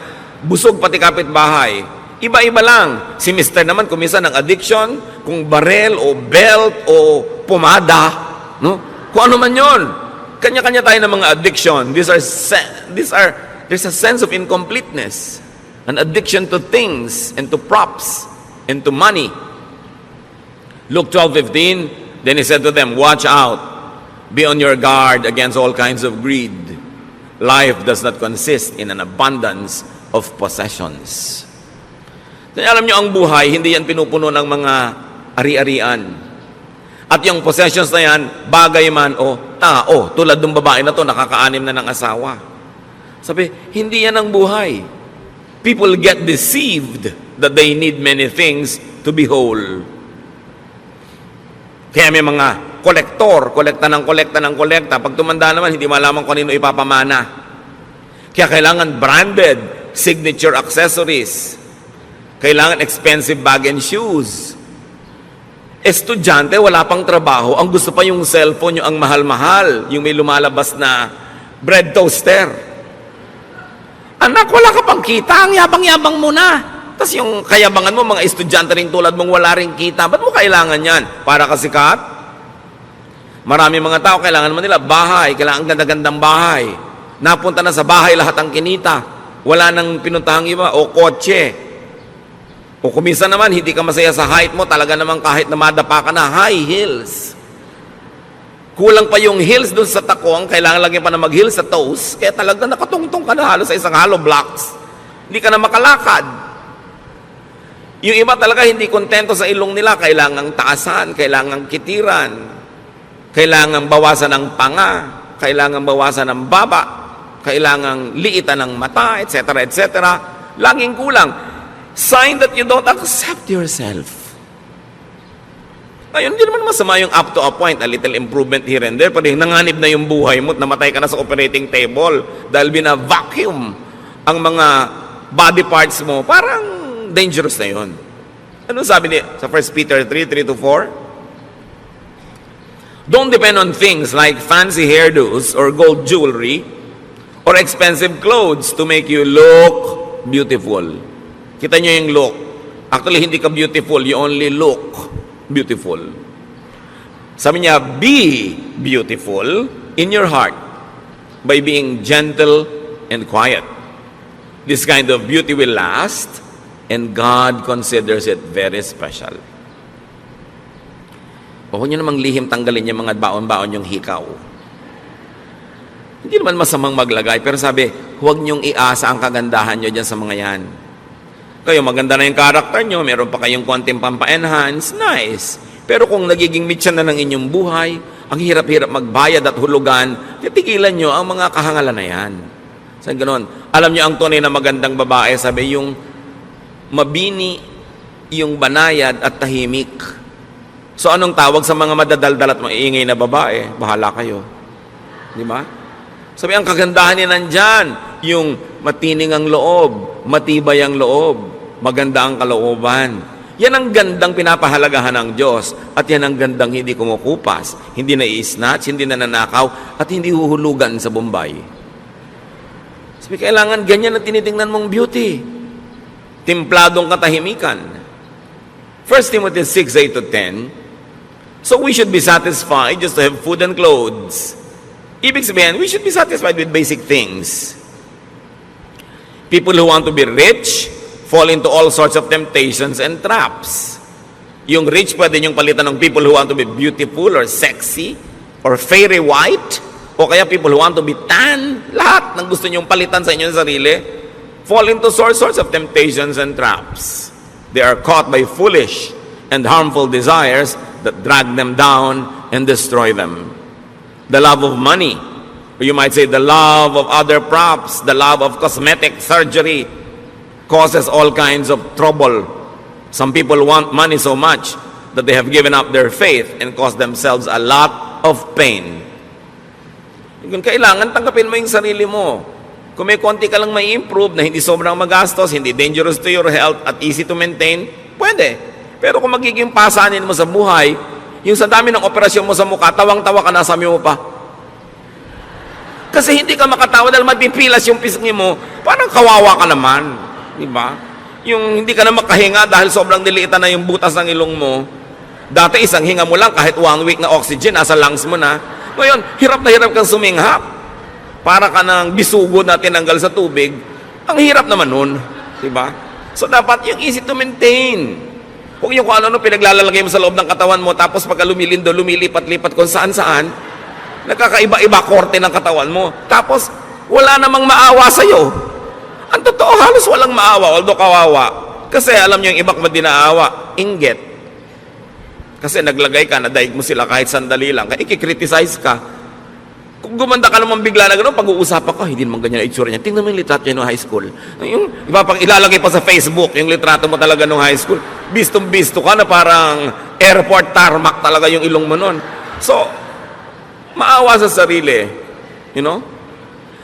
Busog pati kapitbahay. Iba-iba lang. Si Mr. naman, kuminsan ng addiction, kung barel o belt o pomada, no? Kung ano man yon. Kanya-kanya tayo ng mga addiction. There's a sense of incompleteness. An addiction to things and to props and to money. Luke 12:15, then he said to them, Watch out, be on your guard against all kinds of greed. Life does not consist in an abundance of possessions. Kaya alam nyo, ang buhay, hindi yan pinupuno ng mga ari-arian. At yung possessions na yan, bagay man o tao, tulad ng babae na to, nakakaanim na ng asawa. Sabi, hindi yan ang buhay. People get deceived that they need many things to be whole. Kaya may mga kolekta ng kolekta. Pag tumanda naman, hindi malaman kung kanino ipapamana. Kaya kailangan branded signature accessories. Kailangan expensive bag and shoes. Estudyante, wala pang trabaho. Ang gusto pa yung cellphone, yung ang mahal-mahal. Yung may lumalabas na bread toaster. Anak, wala ka pang kita. Ang yabang-yabang mo na. Tapos yung kayabangan mo, mga estudyante rin tulad mong wala rin kita. Ba't mo kailangan yan? Para kasikat? Marami mga tao, kailangan naman nila bahay. Kailangan ganda-gandang bahay. Napunta na sa bahay lahat ang kinita. Wala nang pinuntahang iba. O kotse. O kuminsan naman, hindi ka masaya sa height mo, talaga naman kahit na madapa ka na, high heels. Kulang pa yung heels dun sa takong, kailangan lagi pa na mag-heels sa toes, kaya talaga nakatungtong ka na halos sa isang hollow blocks. Hindi ka na makalakad. Yung iba talaga hindi kontento sa ilong nila, kailangang taasan, kailangang kitiran, kailangang bawasan ng panga, kailangang bawasan ng baba, kailangang liitan ng mata, etc., etc. Laging kulang. Sign that you don't accept yourself. Ayun, hindi naman masama yung up to a point, a little improvement here and there, pero nanganib na yung buhay mo at namatay ka na sa operating table dahil bina-vacuum ang mga body parts mo, parang dangerous na yun. Ano sabi niya sa 1 Peter 3:3-4? Don't depend on things like fancy hairdos or gold jewelry or expensive clothes to make you look beautiful. Kita nyo yung look. Actually, hindi ka beautiful. You only look beautiful. Sabi niya, be beautiful in your heart by being gentle and quiet. This kind of beauty will last, and God considers it very special. Huwag nyo namang lihim tanggalin yung mga baon-baon yung hikaw. Hindi naman masamang maglagay, pero sabi, huwag nyong iasa ang kagandahan nyo dyan sa mga yan. Kayo, maganda na yung karakter nyo, meron pa kayong konting pampa-enhance, nice. Pero kung nagiging mitsa na ng inyong buhay, ang hirap-hirap magbayad at hulugan, titigilan nyo ang mga kahangalan na yan. Sabi ganon. Alam nyo ang tunay na magandang babae, sabi yung mabini, yung banayad at tahimik. So anong tawag sa mga madadaldal at maiingay na babae? Bahala kayo. Di ba? Sabi, ang kagandahan niya nandyan, yung matining ang loob, matibay ang loob, maganda ang kalooban. Yan ang gandang pinapahalagahan ng Diyos at yan ang gandang hindi kumukupas, hindi na i-snatch, hindi na nanakaw at hindi huhulugan sa Bombay. Sabi, kailangan ganyan ang tinitingnan mong beauty. Timpladong katahimikan. 1 Timothy 6:8-10. So we should be satisfied just to have food and clothes. Ibig sabihin, we should be satisfied with basic things. People who want to be rich fall into all sorts of temptations and traps. Yung rich, pwede niyong palitan ng people who want to be beautiful or sexy or fairy white o kaya people who want to be tan. Lahat ng gusto niyong palitan sa inyong sarili fall into all sorts of temptations and traps. They are caught by foolish and harmful desires that drag them down and destroy them. The love of money, or you might say the love of other props, the love of cosmetic surgery, causes all kinds of trouble. Some people want money so much that they have given up their faith and caused themselves a lot of pain. Kung kailangan, tanggapin mo yung sarili mo. Kung may konti ka lang may improve na hindi sobrang magastos, hindi dangerous to your health at easy to maintain, pwede. Pero kung magiging pasanin mo sa buhay, yung sa dami ng operasyon mo sa mukha, tawang-tawa ka na, sabi mo pa. Kasi hindi ka makatawa dahil mapipilas yung pisngi mo, parang kawawa ka naman. Diba? Yung hindi ka na makahinga dahil sobrang diliitan na yung butas ng ilong mo. Dati isang hinga mo lang, kahit 1 week na oxygen, nasa lungs mo na. Ngayon, hirap na hirap kang suminghap. Para ka ng bisugo na tinanggal sa tubig. Ang hirap naman nun. Diba? So dapat yung easy to maintain. Huwag yung kung ano pinaglalalagay mo sa loob ng katawan mo, tapos pagka lumilindo, lumilipat-lipat kung saan-saan, nagkakaiba-iba korte ng katawan mo. Tapos, wala namang maawa sa'yo. Ang totoo, halos walang maawa, although kawawa. Kasi alam nyo yung iba kung dinaawa, inggit. Kasi naglagay ka, nadaig mo sila kahit sandali lang, kaya ikikriticize ka. Kung gumanda ka naman bigla na gano'n, pag-uusapan ka, hindi naman ganyan ang itsura niya. Tingnan mo yung litrato niya noong high school. Yung ilalagay pa sa Facebook, yung litrato mo talaga noong high school. Bistong-bisto ka na parang airport tarmac talaga yung ilong mo noon. So, maawa sa sarili. You know?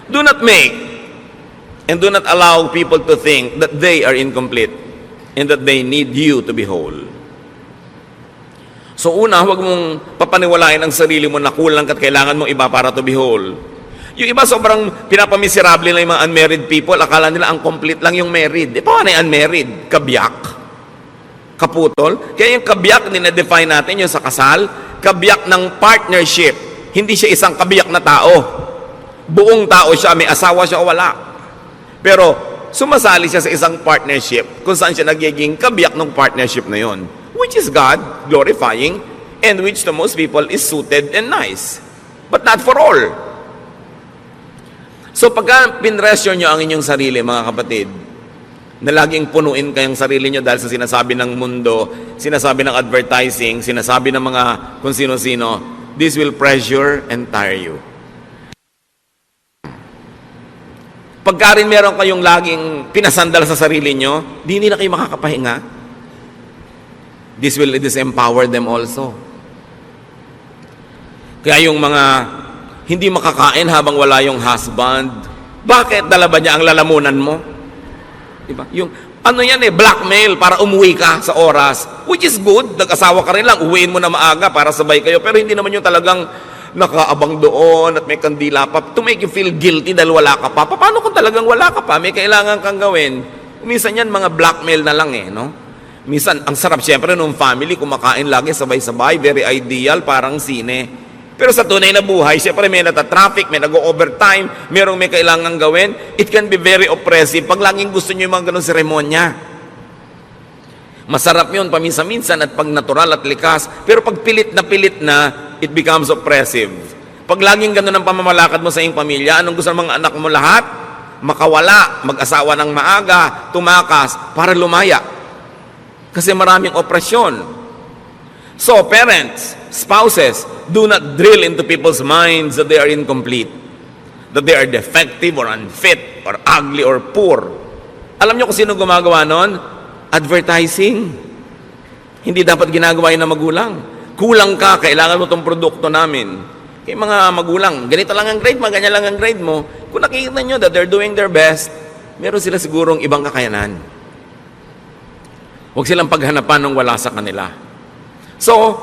Do not make and do not allow people to think that they are incomplete and that they need you to be whole. So una, huwag mong papaniwalain ang sarili mo na kulang at kailangan mong iba para to be whole. Yung iba sobrang pinapamiserable na yung mga unmarried people, akala nila ang complete lang yung married. Paano yung unmarried? Kabiyak? Kaputol? Kaya yung kabiyak, dinedefine natin yung sa kasal, kabiyak ng partnership. Hindi siya isang kabiyak na tao. Buong tao siya, may asawa siya o wala. Pero sumasali siya sa isang partnership kung saan siya nagiging kabiyak ng partnership na yon, which is God glorifying and which to most people is suited and nice. But not for all. So pagka pinressure nyo ang inyong sarili, mga kapatid, na laging punuin kayong sarili nyo dahil sa sinasabi ng mundo, sinasabi ng advertising, sinasabi ng mga kung sino-sino, this will pressure and tire you. Pagka rin meron kayong laging pinasandal sa sarili nyo, di na kayo makakapahinga. This will disempower them also. Kaya yung mga hindi makakain habang wala yung husband, bakit dala ba niya ang lalamunan mo? Diba? Yung ano yan blackmail para umuwi ka sa oras, which is good. Nag-asawa ka rin lang, uwiin mo na maaga para sabay kayo, pero hindi naman yung talagang nakaabang doon at may kandila pa to make you feel guilty dahil wala ka pa. Paano kung talagang wala ka pa, may kailangan kang gawin? Minsan yan mga blackmail na lang no? Minsan, ang sarap siyempre nung family, kumakain lagi sabay-sabay, very ideal, parang sine. Pero sa tunay na buhay, siyempre may nata-traffic, may nag-overtime, merong may kailangan gawin. It can be very oppressive pag laging gusto nyo yung mga ganun seremonya. Masarap yun paminsan-minsan at pag natural at likas, pero pag pilit na, it becomes oppressive. Pag laging ganun ang pamamalakad mo sa iyong pamilya, anong gusto ng mga anak mo lahat? Makawala, mag-asawa ng maaga, tumakas, para lumaya. Kasi maraming opresyon. So, parents, spouses, do not drill into people's minds that they are incomplete, that they are defective or unfit or ugly or poor. Alam niyo kung sino gumagawa nun? Advertising. Hindi dapat ginagawa yun ng magulang. Kulang ka, kailangan mo itong produkto namin. Kaya mga magulang, ganito lang ang grade mo, ganyan lang ang grade mo. Kung nakikita nyo that they're doing their best, meron sila sigurong ibang kakayanan. Huwag silang paghanapan ng wala sa kanila. So,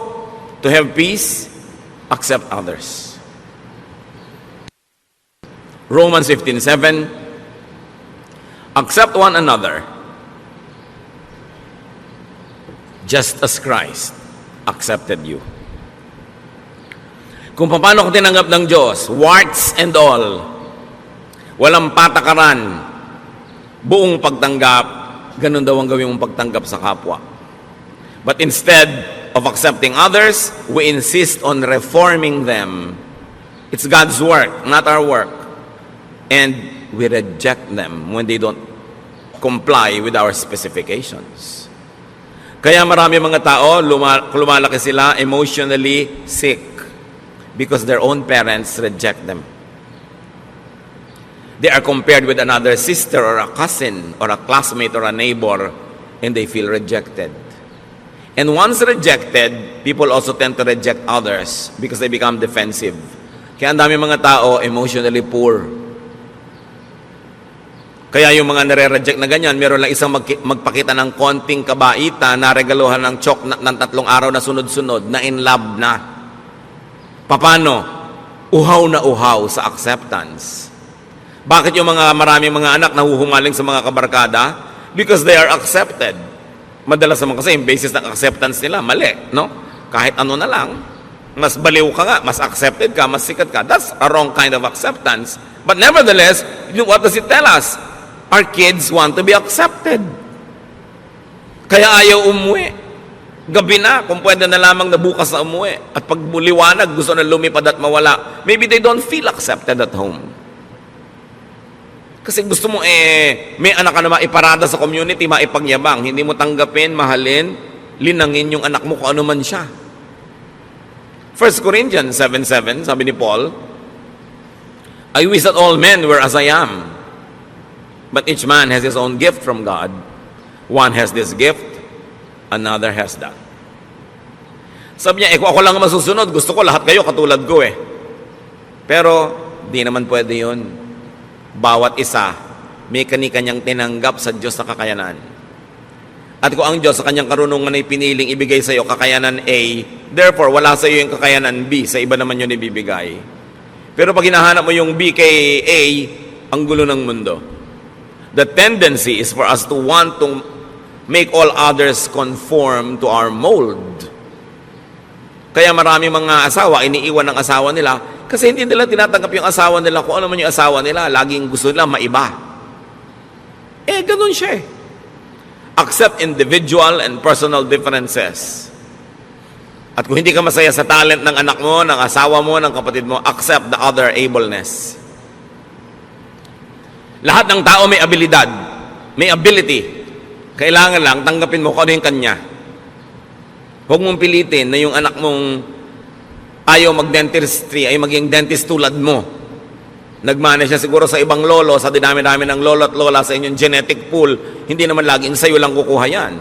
to have peace, accept others. Romans 15:7, accept one another, just as Christ accepted you. Kung paano ko tinanggap ng Diyos, warts and all, walang patakaran, buong pagtanggap, ganun daw ang gawin mong pagtanggap sa kapwa. But instead of accepting others, we insist on reforming them. It's God's work, not our work. And we reject them when they don't comply with our specifications. Kaya marami mga tao, lumalaki sila emotionally sick because their own parents reject them. They are compared with another sister or a cousin or a classmate or a neighbor and they feel rejected. And once rejected, people also tend to reject others because they become defensive. Kaya ang dami mga tao emotionally poor. Kaya yung mga nare-reject na ganyan, meron lang isang magpakita ng konting kabaita na regaluhan ng chok ng 3 araw na sunod-sunod na in love na. Paano? Uhaw na uhaw sa acceptance. Bakit yung maraming mga anak nahuhumaling sa mga kabarkada? Because they are accepted. Madalas naman kasi yung basis ng acceptance nila, mali, no? Kahit ano na lang, mas baliw ka nga, mas accepted ka, mas sikat ka. That's a wrong kind of acceptance. But nevertheless, what does it tell us? Our kids want to be accepted. Kaya ayaw umuwi. Gabi na, kung pwede na lamang na bukas na umuwi. At pag liwanag, gusto na lumipad at mawala. Maybe they don't feel accepted at home. Kasi gusto mo may anak ka na maiparada sa community, maipagyabang. Hindi mo tanggapin, mahalin, linangin yung anak mo kung ano man siya. 1 Corinthians 7:7, sabi ni Paul, I wish that all men were as I am, but each man has his own gift from God. One has this gift, another has that. Sabi niya, kung ako lang masusunod, gusto ko lahat kayo katulad ko Pero, di naman pwede yun. Bawat isa, may kani-kanyang tinanggap sa Diyos na kakayanan. At kung ang Diyos sa kanyang karunungan ay piniling ibigay sa iyo kakayanan A, therefore, wala sa iyo yung kakayanan B, sa iba naman yun ibibigay. Pero pag hinahanap mo yung B kay A, ang gulo ng mundo. The tendency is for us to want to make all others conform to our mold. Kaya maraming mga asawa, iniiwan ng asawa nila kasi hindi nila tinatanggap yung asawa nila kung ano man yung asawa nila. Laging gusto nila maiba. Ganun siya Accept individual and personal differences. At kung hindi ka masaya sa talent ng anak mo, ng asawa mo, ng kapatid mo, accept the other ableness. Lahat ng tao may abilidad, may ability. Kailangan lang tanggapin mo kung ano yung kanya. Huwag mong pilitin na yung anak mong ayaw mag-dentistry ay maging dentist tulad mo. Nagmana siya siguro sa ibang lolo, sa dinami-dami ng lolo at lola sa inyong genetic pool, hindi naman laging sa'yo lang kukuha yan.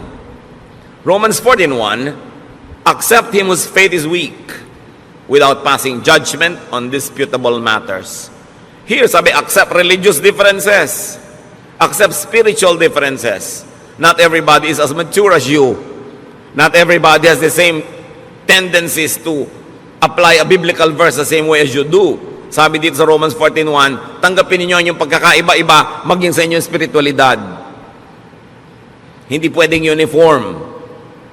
Romans 14:1, accept him whose faith is weak, without passing judgment on disputable matters. Here, sabi, accept religious differences. Accept spiritual differences. Not everybody is as mature as you. Not everybody has the same tendencies to apply a biblical verse the same way as you do. Sabi dito sa Romans 14:1, tanggapin niyo yung pagkakaiba-iba maging sa inyong spiritualidad. Hindi pwedeng uniform.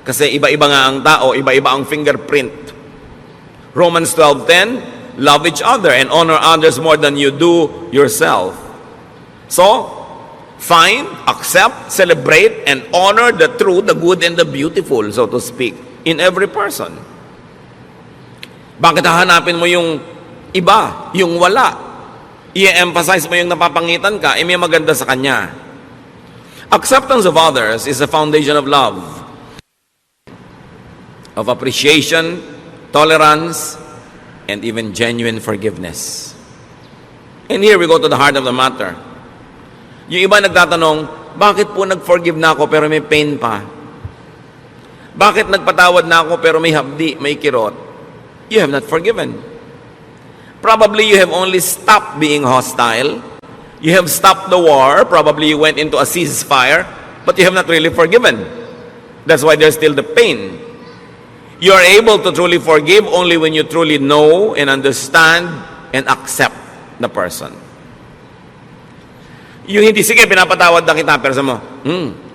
Kasi iba-iba nga ang tao, iba-iba ang fingerprint. Romans 12:10, love each other and honor others more than you do yourself. So, find, accept, celebrate, and honor the true, the good, and the beautiful, so to speak, in every person. Bakit hahanapin mo yung iba, yung wala? I-emphasize mo yung napapangitan ka, may maganda sa kanya. Acceptance of others is the foundation of love, of appreciation, tolerance, and even genuine forgiveness. And here we go to the heart of the matter. Yung iba nagtatanong, bakit po nag-forgive na ako pero may pain pa? Bakit nagpatawad na ako pero may hapdi, may kirot? You have not forgiven. Probably you have only stopped being hostile. You have stopped the war. Probably you went into a ceasefire, but you have not really forgiven. That's why there's still the pain. You are able to truly forgive only when you truly know and understand and accept the person. Yung hindi, sige, pinapatawad na kita, pero sa mo,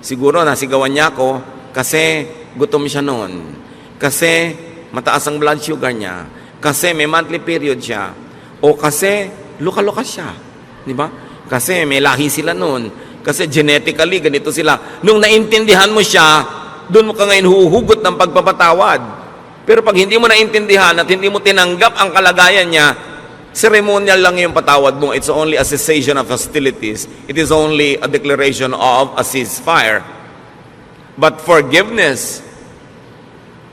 siguro nasigawan niya ako kasi gutom siya noon. Kasi mataas ang blood sugar niya. Kasi may monthly period siya. O kasi luka-luka siya. Di ba? Kasi may lahi sila noon. Kasi genetically, ganito sila. Nung naintindihan mo siya, doon mo ka ngayon huhugot ng pagpapatawad. Pero pag hindi mo naintindihan at hindi mo tinanggap ang kalagayan niya, ceremonial lang yung patawad mo. It's only a cessation of hostilities. It is only a declaration of a ceasefire. But forgiveness,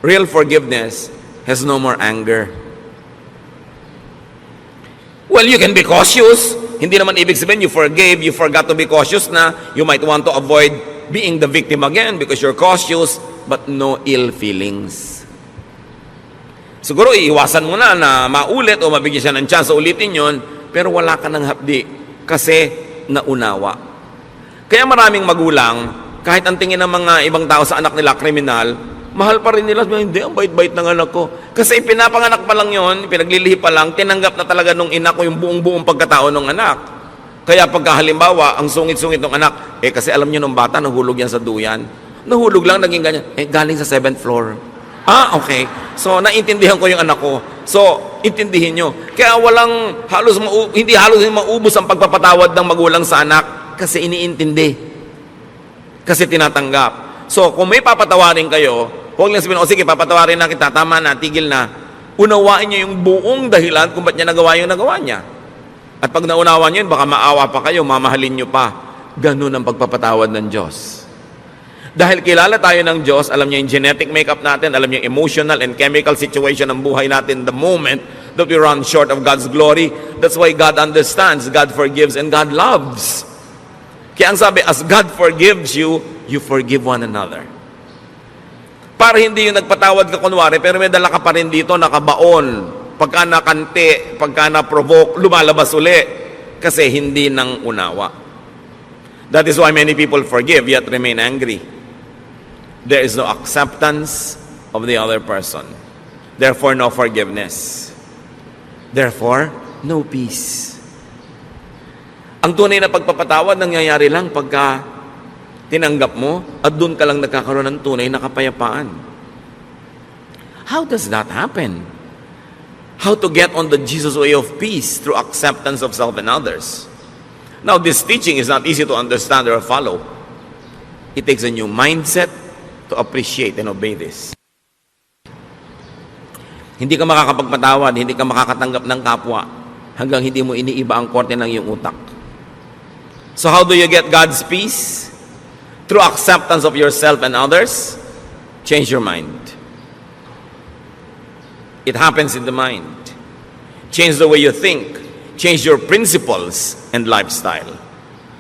real forgiveness, has no more anger. Well, you can be cautious. Hindi naman ibig sabihin you forgave, you forgot to be cautious na. You might want to avoid being the victim again because you're cautious, but no ill feelings. Siguro iiwasan mo na maulit o mabigyan siya ng chance ulitin yon, pero wala ka ng hapdi kasi naunawa. Kaya maraming magulang, kahit ang tingin ng mga ibang tao sa anak nila kriminal, mahal pa rin nila. Hindi, ang bait-bait ng anak ko. Kasi pinapanganak pa lang yon, pinaglilihi pa lang, tinanggap na talaga nung ina ko yung buong buong-pagkatao ng anak. Kaya pagka halimbawa, ang sungit-sungit ng anak, kasi alam niyo nung bata, nahulog yan sa duyan. Nahulog lang, naging ganyan. Galing sa 7th floor. Okay. So, naintindihan ko yung anak ko. So, intindihin nyo. Kaya hindi halos maubos ang pagpapatawad ng magulang sa anak kasi iniintindi. Kasi tinatanggap. So, kung may papatawarin kayo, huwag lang sabihin, sige, papatawarin na kita, tama na, tigil na. Unawain nyo yung buong dahilan kung ba't niya nagawa yung nagawa niya. At pag naunawa nyo yun, baka maawa pa kayo, mamahalin nyo pa. Ganun ang pagpapatawad ng Diyos. Dahil kilala tayo ng Diyos, alam niya yung genetic makeup natin, alam niya yung emotional and chemical situation ng buhay natin the moment that we run short of God's glory. That's why God understands, God forgives, and God loves. Kaya ang sabi, as God forgives you, you forgive one another. Para hindi yung nagpatawad ka kunwari, pero may dala ka pa rin dito, nakabaon. Pagka nakante, pagka na-provoke, lumalabas uli. Kasi hindi nang unawa. That is why many people forgive, yet remain angry. There is no acceptance of the other person. Therefore, no forgiveness. Therefore, no peace. Ang tunay na pagpapatawad, nangyayari lang pagka tinanggap mo at doon ka lang nagkakaroon ng tunay na kapayapaan. How does that happen? How to get on the Jesus way of peace through acceptance of self and others. Now, this teaching is not easy to understand or follow. It takes a new mindset to appreciate and obey this. Hindi ka makakapagpatawad, hindi ka makakatanggap ng kapwa hanggang hindi mo iniiba ang korte ng iyong utak. So how do you get God's peace? Through acceptance of yourself and others. Change your mind. It happens in the mind. Change the way you think. Change your principles and lifestyle.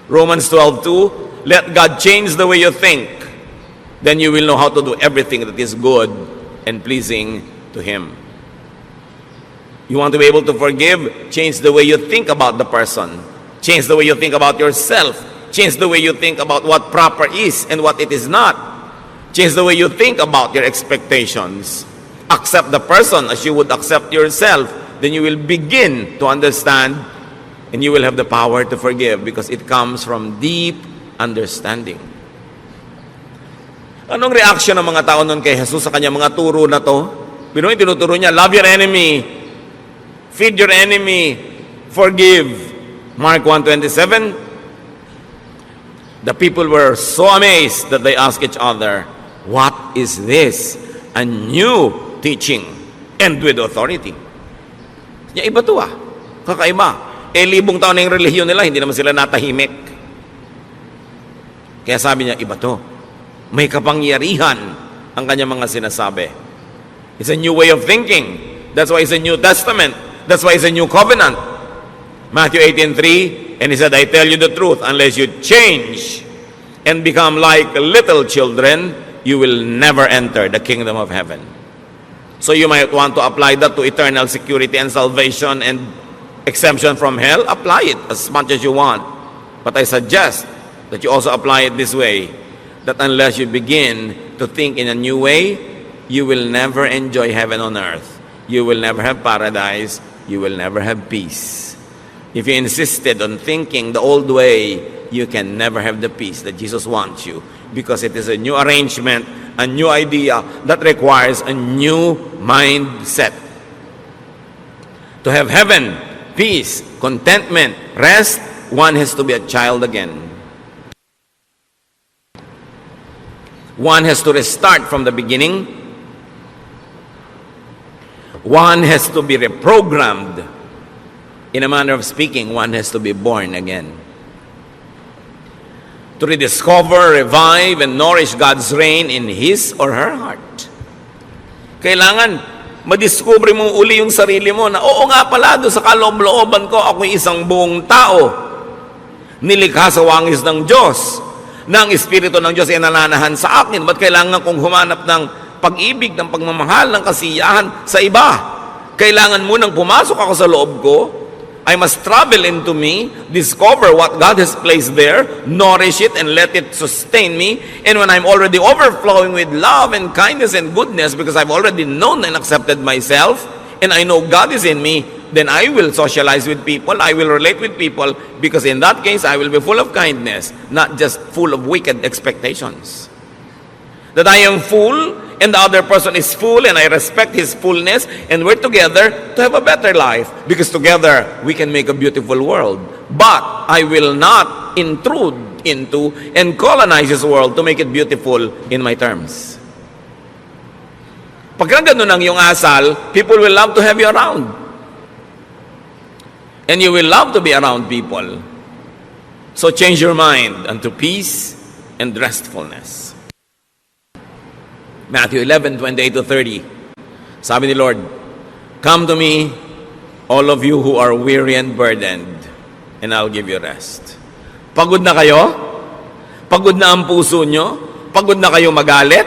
Romans 12:2, let God change the way you think. Then you will know how to do everything that is good and pleasing to Him. You want to be able to forgive? Change the way you think about the person. Change the way you think about yourself. Change the way you think about what proper is and what it is not. Change the way you think about your expectations. Accept the person as you would accept yourself. Then you will begin to understand and you will have the power to forgive because it comes from deep understanding. Anong reaction ng mga tao nun kay Jesus sa kanyang mga turo na to? Pinoy, tinuturo niya, love your enemy, feed your enemy, forgive. Mark 1:27, the people were so amazed that they asked each other, what is this? A new teaching and with authority. Ya, iba to kakaiba. Libong taon na yung relihiyon nila, hindi naman sila natahimik. Kaya sabi niya, iba to. May kapangyarihan ang kanyang mga sinasabi. It's a new way of thinking. That's why it's a New Testament. That's why it's a new covenant. Matthew 18:3, and He said, I tell you the truth, unless you change and become like little children, you will never enter the kingdom of heaven. So you might want to apply that to eternal security and salvation and exemption from hell. Apply it as much as you want. But I suggest that you also apply it this way, that unless you begin to think in a new way, you will never enjoy heaven on earth. You will never have paradise. You will never have peace. If you insisted on thinking the old way, you can never have the peace that Jesus wants you, because it is a new arrangement, a new idea that requires a new mindset. To have heaven, peace, contentment, rest, one has to be a child again. One has to restart from the beginning. One has to be reprogrammed. In a manner of speaking, one has to be born again. To rediscover, revive, and nourish God's reign in his or her heart. Kailangan madiscover mo uli yung sarili mo na oo nga pala, doon sa kaloob-looban ko, ako'y isang buong tao. Nilikha sa wangis ng Diyos. Na ang Espiritu ng Diyos ay nananahan sa akin. Ba't kailangan kong humanap ng pag-ibig, ng pagmamahal, ng kasiyahan sa iba? Kailangan munang pumasok ako sa loob ko. I must travel into me, discover what God has placed there, nourish it, and let it sustain me. And when I'm already overflowing with love and kindness and goodness, because I've already known and accepted myself, and I know God is in me, then I will socialize with people, I will relate with people, because in that case, I will be full of kindness, not just full of wicked expectations. That I am full, and the other person is full, and I respect his fullness, and we're together to have a better life, because together we can make a beautiful world. But I will not intrude into and colonize this world to make it beautiful in my terms. Pagka ganun ang iyong asal, people will love to have you around. And you will love to be around people. So change your mind unto peace and restfulness. Matthew 11:28-30. Sabi ni Lord, "Come to me, all of you who are weary and burdened, and I'll give you rest." Pagod na kayo? Pagod na ang puso nyo? Pagod na kayo magalit?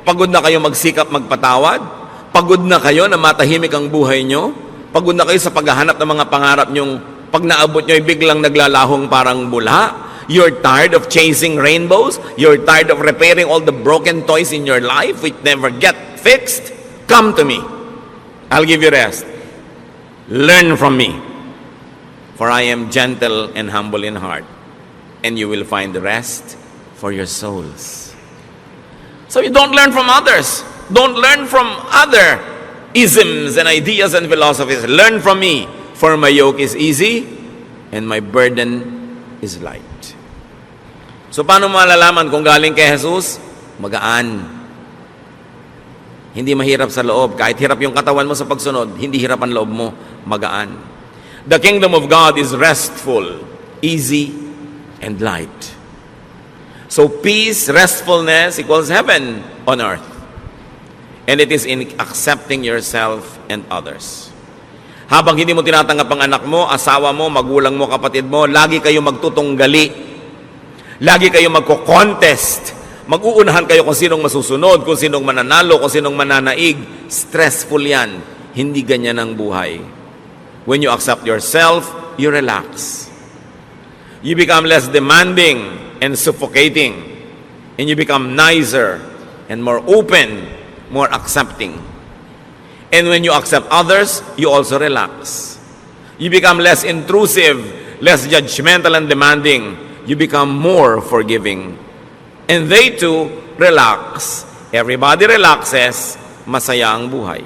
Pagod na kayo magsikap magpatawad? Pagod na kayo na matahimik ang buhay nyo? Pagod na kayo sa paghahanap ng mga pangarap nyong pag naabot nyo ay biglang naglalahong parang bula? You're tired of chasing rainbows? You're tired of repairing all the broken toys in your life which never get fixed? Come to me. I'll give you rest. Learn from me. For I am gentle and humble in heart, and you will find rest for your souls. So you don't learn from others. Don't learn from other isms and ideas and philosophies. Learn from me, for my yoke is easy and my burden is light. So paano malalaman kung galing kay Jesus? Magaan. Hindi mahirap sa loob. Kahit hirap yung katawan mo sa pagsunod, hindi hirap ang loob mo. Magaan. The kingdom of God is restful, easy, and light. So peace, restfulness equals heaven on earth. And it is in accepting yourself and others. Habang hindi mo tinatanggap ang anak mo, asawa mo, magulang mo, kapatid mo, lagi kayo magtutunggali. Lagi kayo magko-contest. Mag-uunahan kayo kung sinong masusunod, kung sinong mananalo, kung sinong mananaig. Stressful yan. Hindi ganyan ang buhay. When you accept yourself, you relax. You become less demanding and suffocating. And you become nicer and more open, more accepting. And when you accept others, you also relax. You become less intrusive, less judgmental and demanding. You become more forgiving. And they too relax. Everybody relaxes, masaya ang buhay.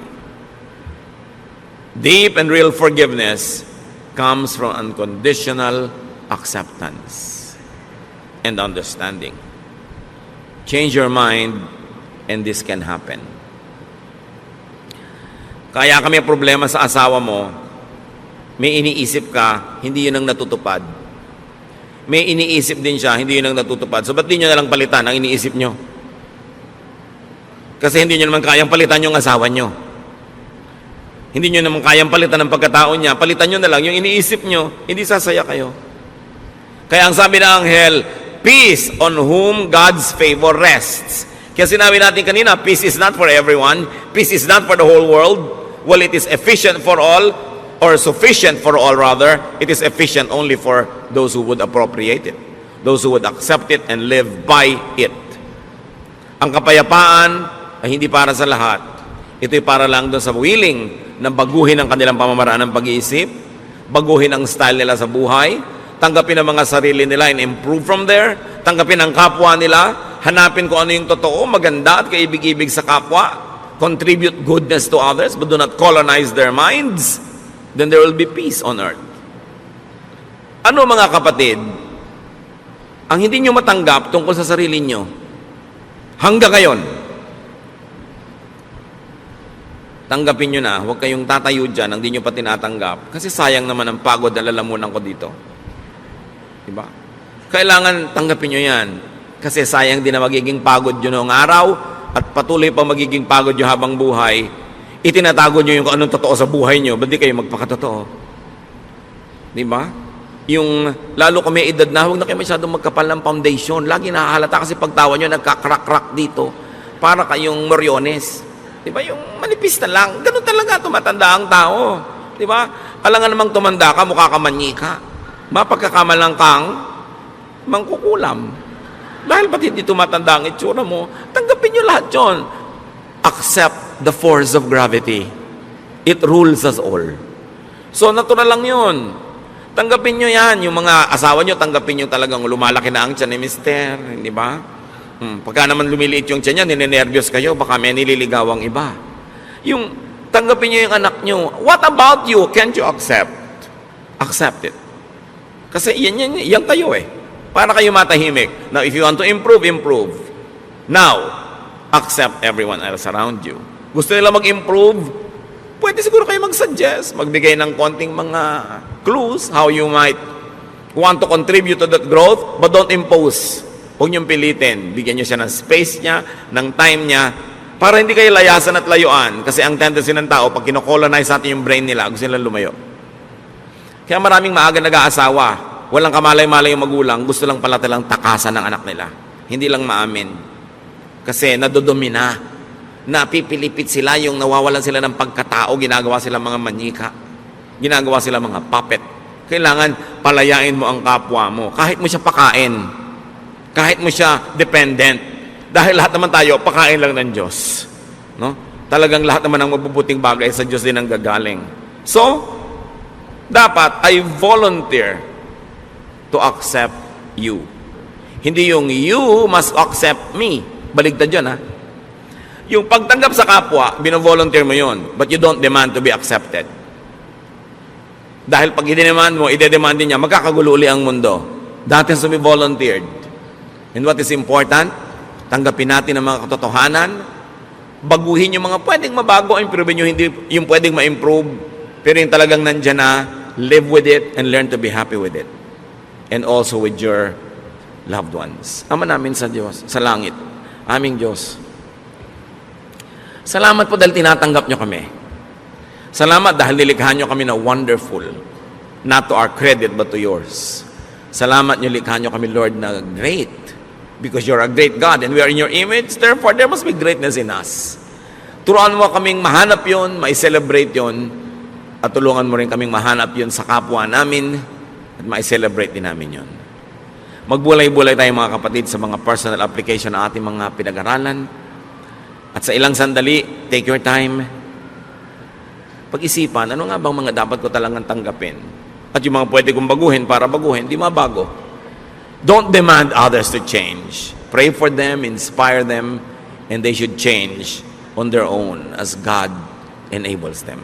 Deep and real forgiveness comes from unconditional acceptance and understanding. Change your mind and this can happen. Kaya kami problema sa asawa mo, may iniisip ka, hindi yun ang natutupad. May iniisip din siya, hindi yun ang natutupad. So ba't di nyo nalang palitan ang iniisip nyo? Kasi hindi nyo naman kayang palitan yung asawa nyo. Hindi nyo naman kayang palitan ng pagkatao niya. Palitan nyo na lang yung iniisip nyo, hindi sasaya kayo. Kaya ang sabi ng anghel, peace on whom God's favor rests. Kaya sinabi natin kanina, peace is not for everyone. Peace is not for the whole world. Well, it is efficient for all, or sufficient for all rather. It is efficient only for those who would appropriate it. Those who would accept it and live by it. Ang kapayapaan ay hindi para sa lahat. Ito'y para lang doon sa willing na baguhin ang kanilang pamamaraan ng pag-iisip, baguhin ang style nila sa buhay, tanggapin ang mga sarili nila and improve from there, tanggapin ang kapwa nila, hanapin kung ano yung totoo, maganda at kaibig-ibig sa kapwa, contribute goodness to others, but do not colonize their minds, then there will be peace on earth. Ano mga kapatid, ang hindi nyo matanggap tungkol sa sarili nyo, hanggang ngayon, tanggapin nyo na, huwag kayong tatayo dyan ang di nyo pa tinatanggap. Kasi sayang naman ang pagod na lalamunan ko dito. Diba? Kailangan tanggapin nyo yan. Kasi sayang din na magiging pagod yun noong araw at patuloy pa magiging pagod nyo habang buhay. Itinatago nyo yung kung anong totoo sa buhay nyo. Ba't di kayo magpakatotoo? Diba? Yung lalo kung may edad na, huwag na kayo masyadong magkapal ng foundation. Lagi nakahalata kasi pagtawa nyo, nagkakrak-krak dito. Para kayong moryones. Diba? Yung manipis na lang. Ganun talaga tumatanda ang tao. Diba? Alangan namang tumanda ka, mukha ka manyika. Mapagkakamalang kang mangkukulam. Dahil pati hindi tumatanda ang itsura mo, tanggapin nyo lahat yun. Accept the force of gravity. It rules us all. So, natural lang yun. Tanggapin nyo yan. Yung mga asawa nyo, tanggapin nyo talagang lumalaki na ang tiyan ni mister. Di ba? Pagka naman lumiliit yung tiyan niya, ninenervyos kayo, baka may nililigawang iba. Yung tanggapin nyo yung anak nyo, what about you? Can't you accept? Accept it. Kasi yan kayo eh. Para kayo matahimik. Now, if you want to improve, improve. Now, accept everyone else around you. Gusto nila mag-improve, pwede siguro kayo mag-suggest, magbigay ng konting mga clues how you might want to contribute to that growth, but don't impose. Huwag niyong pilitin. Bigyan niyo siya ng space niya, ng time niya, para hindi kayo layasan at layuan. Kasi ang tendency ng tao, pag kinocolonize natin yung brain nila, gusto nila lumayo. Kaya maraming maaga nag-aasawa, walang kamalay-malay yung magulang, gusto lang pala talang takasan ng anak nila. Hindi lang maamin. Kasi nadodomina, napipilipit sila, yung nawawalan sila ng pagkatao, ginagawa sila mga manika, ginagawa sila mga puppet. Kailangan palayain mo ang kapwa mo, kahit mo siya pakain, kahit mo siya dependent. Dahil lahat naman tayo, pakain lang ng Diyos. No? Talagang lahat naman ng mabubuting bagay sa Diyos din ang gagaling. So, dapat I volunteer to accept you. Hindi yung you must accept me. Baligtad yun, ha? Yung pagtanggap sa kapwa, bino-volunteer mo yun, but you don't demand to be accepted. Dahil pag i-demand mo, i-demand din niya, magkakagulo uli ang mundo. That has to be volunteered. And what is important, tanggapin natin ang mga katotohanan, baguhin yung mga pwedeng mabago, improve yung hindi yung pwedeng ma-improve, pero yung talagang nandyan na, live with it and learn to be happy with it. And also with your loved ones. Ama namin sa Diyos, sa langit, aming Diyos, salamat po dahil tinatanggap nyo kami. Salamat dahil nilikha nyo kami na wonderful, not to our credit but to yours. Salamat nyo likha nyo kami, Lord, na great, because you're a great God and we are in your image, therefore there must be greatness in us. Turuan mo kaming mahanap yun, ma-celebrate yun, at tulungan mo rin kaming mahanap yun sa kapwa namin at ma-celebrate din namin yun. Magbulay-bulay tayo mga kapatid sa mga personal application ng ating mga pinag-aralan. At sa ilang sandali, take your time. Pag-isipan, ano nga bang mga dapat ko talagang tanggapin? At yung mga pwede kong baguhin para baguhin, di mabago. Don't demand others to change. Pray for them, inspire them, and they should change on their own as God enables them.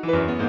you.